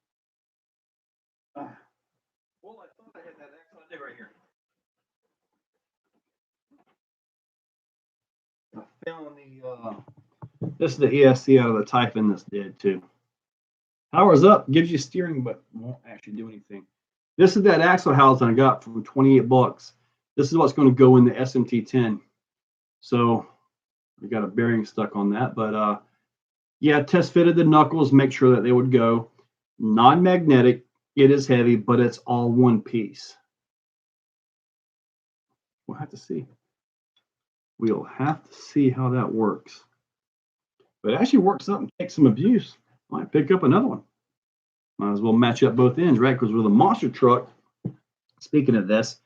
Well, I thought I had that axle. I did right here. I found this is the ESC out of the Typhon that's dead too. Power's up, gives you steering, but won't actually do anything. This is that axle housing I got for $28. This is what's going to go in the SMT10. So we got a bearing stuck on that, but yeah, test fitted the knuckles, make sure that they would go. Non-magnetic, it is heavy, but it's all one piece. We'll have to see. We'll have to see how that works. But it actually works up and takes some abuse. Might pick up another one. Might as well match up both ends, right? Because with a monster truck, speaking of this,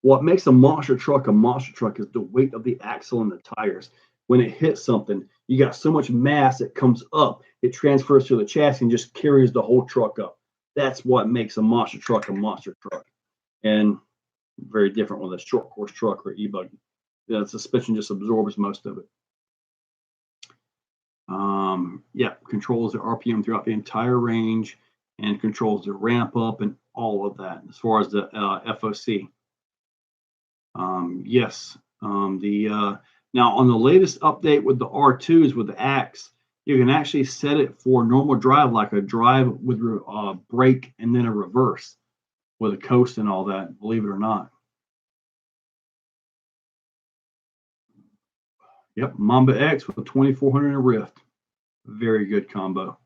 what makes a monster truck is the weight of the axle and the tires. When it hits something, you got so much mass that comes up, it transfers to the chassis and just carries the whole truck up. That's what makes a monster truck. And very different with a short course truck or e-buggy. Yeah, the suspension just absorbs most of it. Yeah, controls the RPM throughout the entire range and controls the ramp up and all of that as far as the FOC. Yes, now on the latest update with the R2s with the Axe, you can actually set it for normal drive, like a drive with brake and then a reverse with a coast and all that, believe it or not. Yep, Mamba X with a 2400 and a Rift. Very good combo.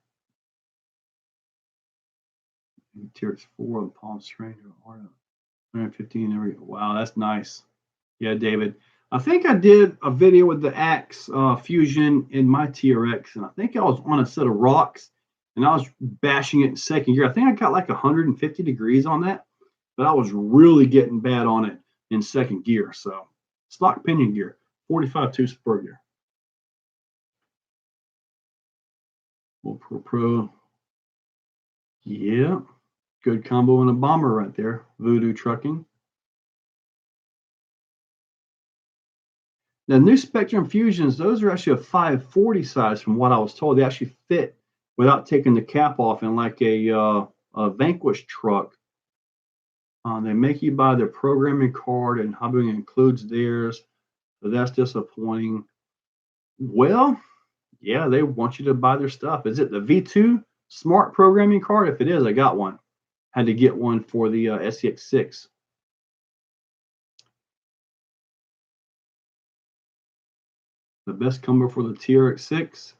TRX 4 on Palm Stranger, 115. There we go. Wow, that's nice. Yeah, David. I think I did a video with the Axe Fusion in my TRX, and I think I was on a set of rocks, and I was bashing it in second gear. I think I got like 150 degrees on that, but I was really getting bad on it in second gear. So stock pinion gear, 45.2 spur gear. Pro. Yeah, good combo and a bomber right there. Voodoo Trucking. The new Spectrum Fusions, those are actually a 540 size from what I was told. They actually fit without taking the cap off in like a Vanquish truck. They make you buy their programming card, and Hobby includes theirs. So that's disappointing. Well, yeah, they want you to buy their stuff. Is it the V2 smart programming card? If it is, I got one. Had to get one for the SEX6. The best combo for the TRX6,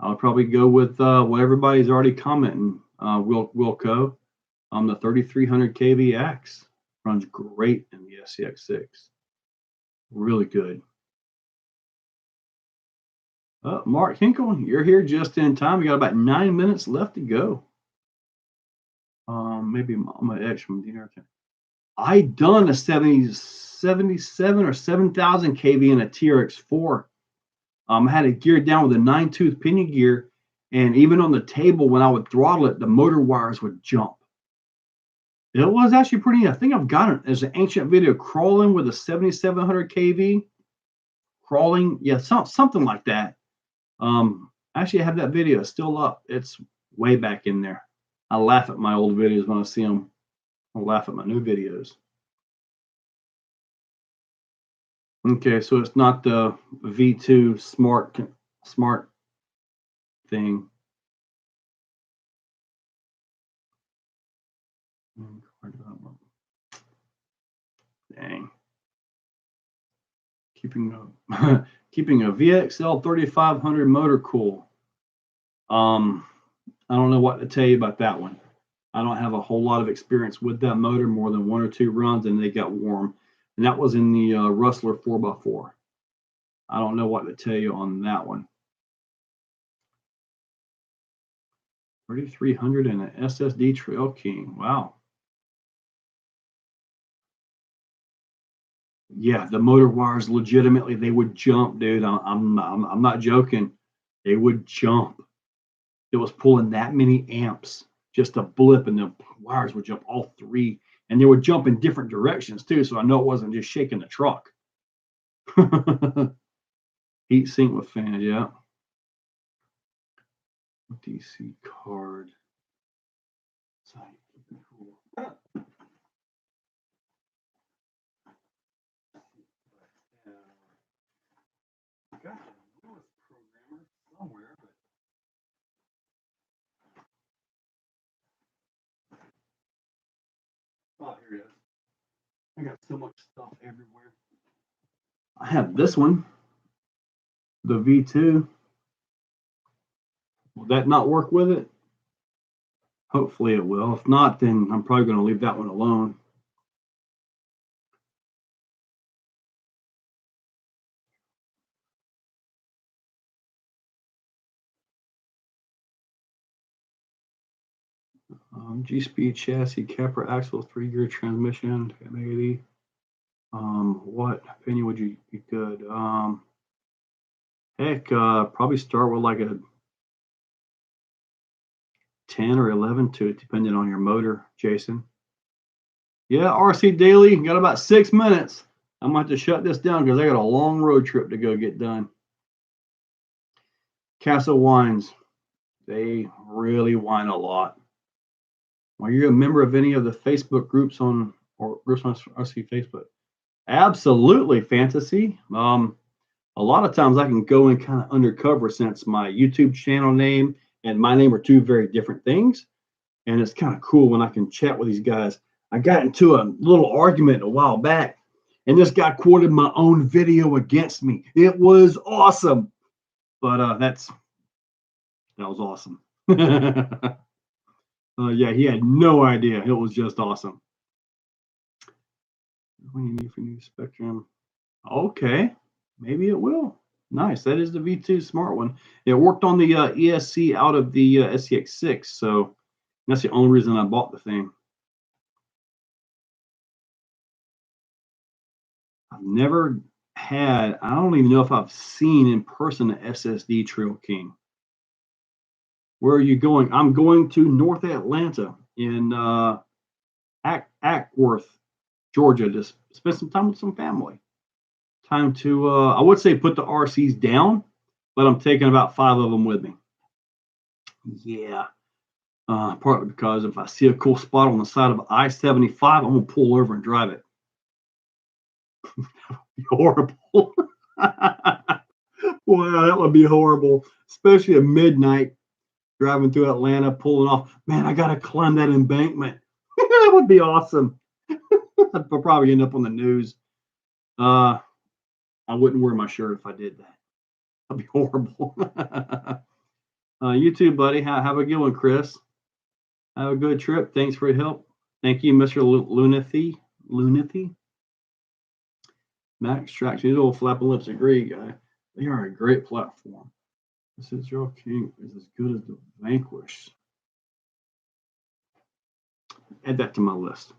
I'll probably go with what everybody's already commenting. Wilco, the 3300 kV Axe runs great in the SEX6. Really good. Mark Hinkle, you're here just in time. We got about 9 minutes left to go. Maybe Mama X from dinner. I done a 77 or 7,000 kV in a TRX4. I had it geared down with a 9-tooth pinion gear, and even on the table when I would throttle it, the motor wires would jump. It was actually pretty. I think I've got it as an ancient video crawling with a 7700 kV. Crawling, yeah, something like that. Actually, I have that video. It's still up. It's way back in there. I laugh at my old videos when I see them. I laugh at my new videos. Okay, so it's not the V2 smart thing. Dang. Keeping a VXL 3500 motor cool. I don't know what to tell you about that one. I don't have a whole lot of experience with that motor, more than 1 or 2 runs, and they got warm. And that was in the Rustler 4x4. I don't know what to tell you on that one. 3300 and an SSD Trail King. Wow. Yeah, the motor wires legitimately, they would jump, dude. I'm not joking. They would jump. It was pulling that many amps, just a blip, and the wires would jump all 3, and they would jump in different directions too. So I know it wasn't just shaking the truck. Heat sink with fan, yeah. DC card. Oh, here it is. I got so much stuff everywhere. I have this one, the V2. Will that not work with it? Hopefully it will. If not, then I'm probably going to leave that one alone. G-Speed chassis, Capra axle, 3-gear transmission, 1080. What opinion would you be good? Heck, probably start with like a 10 or 11 to it, depending on your motor, Jason. Yeah, RC Daily, got about 6 minutes. I might have to shut this down because I got a long road trip to go get done. Castle Wines, they really wine a lot. Are you a member of any of the Facebook groups on RC Facebook? Absolutely, Fantasy. A lot of times I can go in kind of undercover since my YouTube channel name and my name are two very different things. And it's kind of cool when I can chat with these guys. I got into a little argument a while back, and this guy quoted my own video against me. It was awesome. But that was awesome. Yeah, he had no idea. It was just awesome. What do you need for new Spectrum? Okay, maybe it will. Nice. That is the V2 smart one. It worked on the ESC out of the SCX6, so that's the only reason I bought the thing. I've never had, I don't even know if I've seen in person an SSD Trail King. Where are you going? I'm going to North Atlanta in Ackworth, Georgia, to spend some time with some family. Time to, I would say put the RCs down, but I'm taking about 5 of them with me. Yeah. Partly because if I see a cool spot on the side of I-75, I'm going to pull over and drive it. Horrible. Boy, that would be horrible, especially at midnight, driving through Atlanta, pulling off. Man, I got to climb that embankment. That would be awesome. I'd probably end up on the news. I wouldn't wear my shirt if I did that. That'd be horrible. You too, buddy. Have a good one, Chris. Have a good trip. Thanks for your help. Thank you, Mr. Lunathy. Max Traction. These old flapping lips agree, guy. They are a great platform. This is Trail King is as good as the Vanquish. Add that to my list.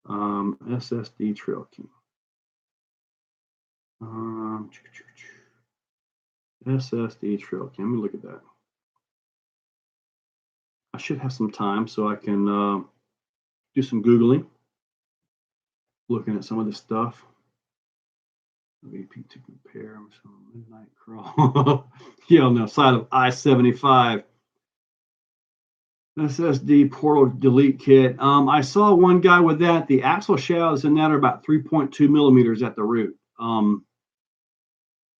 SSD Trail King. SSD Trail King. Let me look at that. I should have some time so I can do some Googling, looking at some of this stuff. VP to compare some midnight crawl. Yeah, on the side of I-75. SSD portal delete kit. I saw one guy with that. The axle shafts in that are about 3.2 millimeters at the root.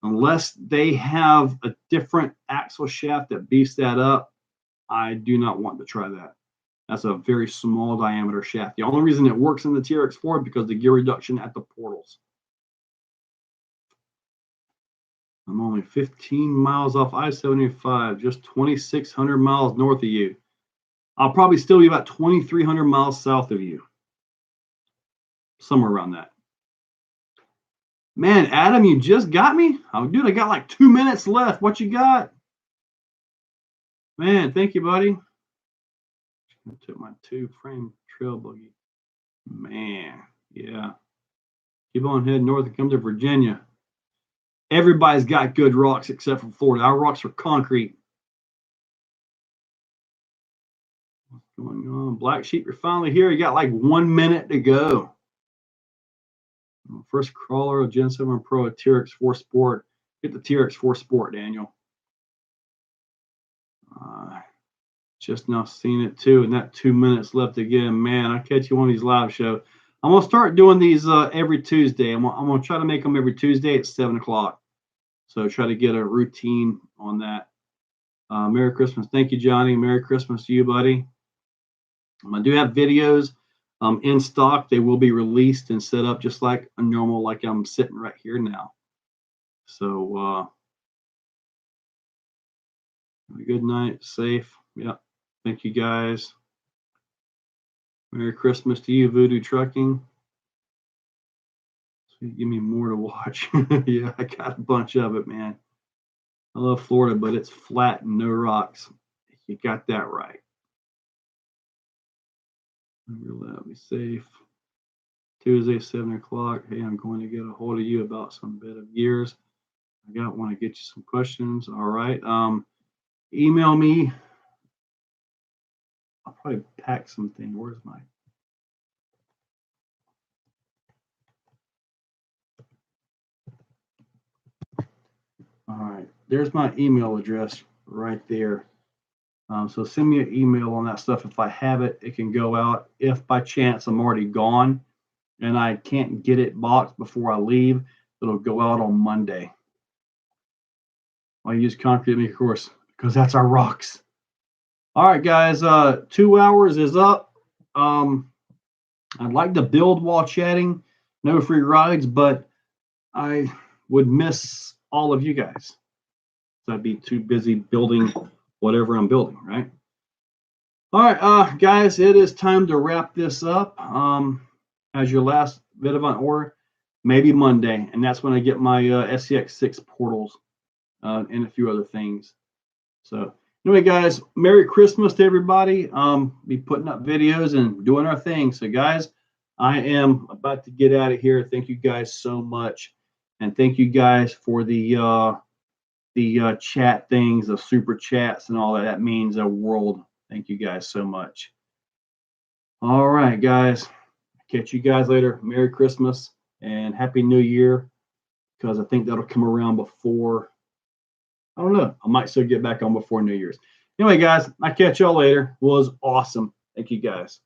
Unless they have a different axle shaft that beefs that up, I do not want to try that. That's a very small diameter shaft. The only reason it works in the TRX4 is because of the gear reduction at the portals. I'm only 15 miles off I-75, just 2,600 miles north of you. I'll probably still be about 2,300 miles south of you. Somewhere around that. Man, Adam, you just got me? Oh, dude, I got like 2 minutes left. What you got? Man, thank you, buddy. I took my 2-frame trail buggy. Man, yeah. Keep on heading north and come to Virginia. Everybody's got good rocks except for Florida. Our rocks are concrete. What's going on? Black Sheep, you're finally here. You got like 1 minute to go. First crawler, a Gen 7 Pro, a TRX4 Sport. Get the TRX4 Sport, Daniel. Just now seen it too, and that 2 minutes left again. Man, I'll catch you on these live shows. I'm gonna start doing these every Tuesday. I'm gonna try to make them every Tuesday at 7 o'clock. So try to get a routine on that. Merry Christmas. Thank you, Johnny. Merry Christmas to you, buddy. I do have videos in stock. They will be released and set up just like a normal, like I'm sitting right here now. So have a good night. Safe. Yeah. Thank you, guys. Merry Christmas to you, Voodoo Trucking. So give me more to watch. Yeah, I got a bunch of it, man. I love Florida, but it's flat and no rocks. You got that right. Let me safe. Tuesday, 7 o'clock. Hey, I'm going to get a hold of you about some bit of gears. I want to get you some questions. All right. Email me. I'll probably pack something. Where's my? there's my email address right there. So send me an email on that stuff. If I have it, it can go out. If by chance I'm already gone and I can't get it boxed before I leave, it'll go out on Monday. I use concrete, of course, because that's our rocks. All right, guys, 2 hours is up. I'd like to build while chatting, no free rides, but I would miss all of you guys. So I'd be too busy building whatever I'm building, right? All right, guys, it is time to wrap this up. As your last bit of an order, maybe Monday, and that's when I get my SCX6 portals and a few other things. So anyway, guys, Merry Christmas to everybody. Be putting up videos and doing our thing. So guys, I am about to get out of here. Thank you guys so much. And thank you guys for the chat things, the super chats and all that. That means a world. Thank you guys so much. All right, guys. Catch you guys later. Merry Christmas and Happy New Year, because I think that'll come around before, I don't know. I might still get back on before New Year's. Anyway, guys, I'll catch y'all later. Was awesome. Thank you, guys.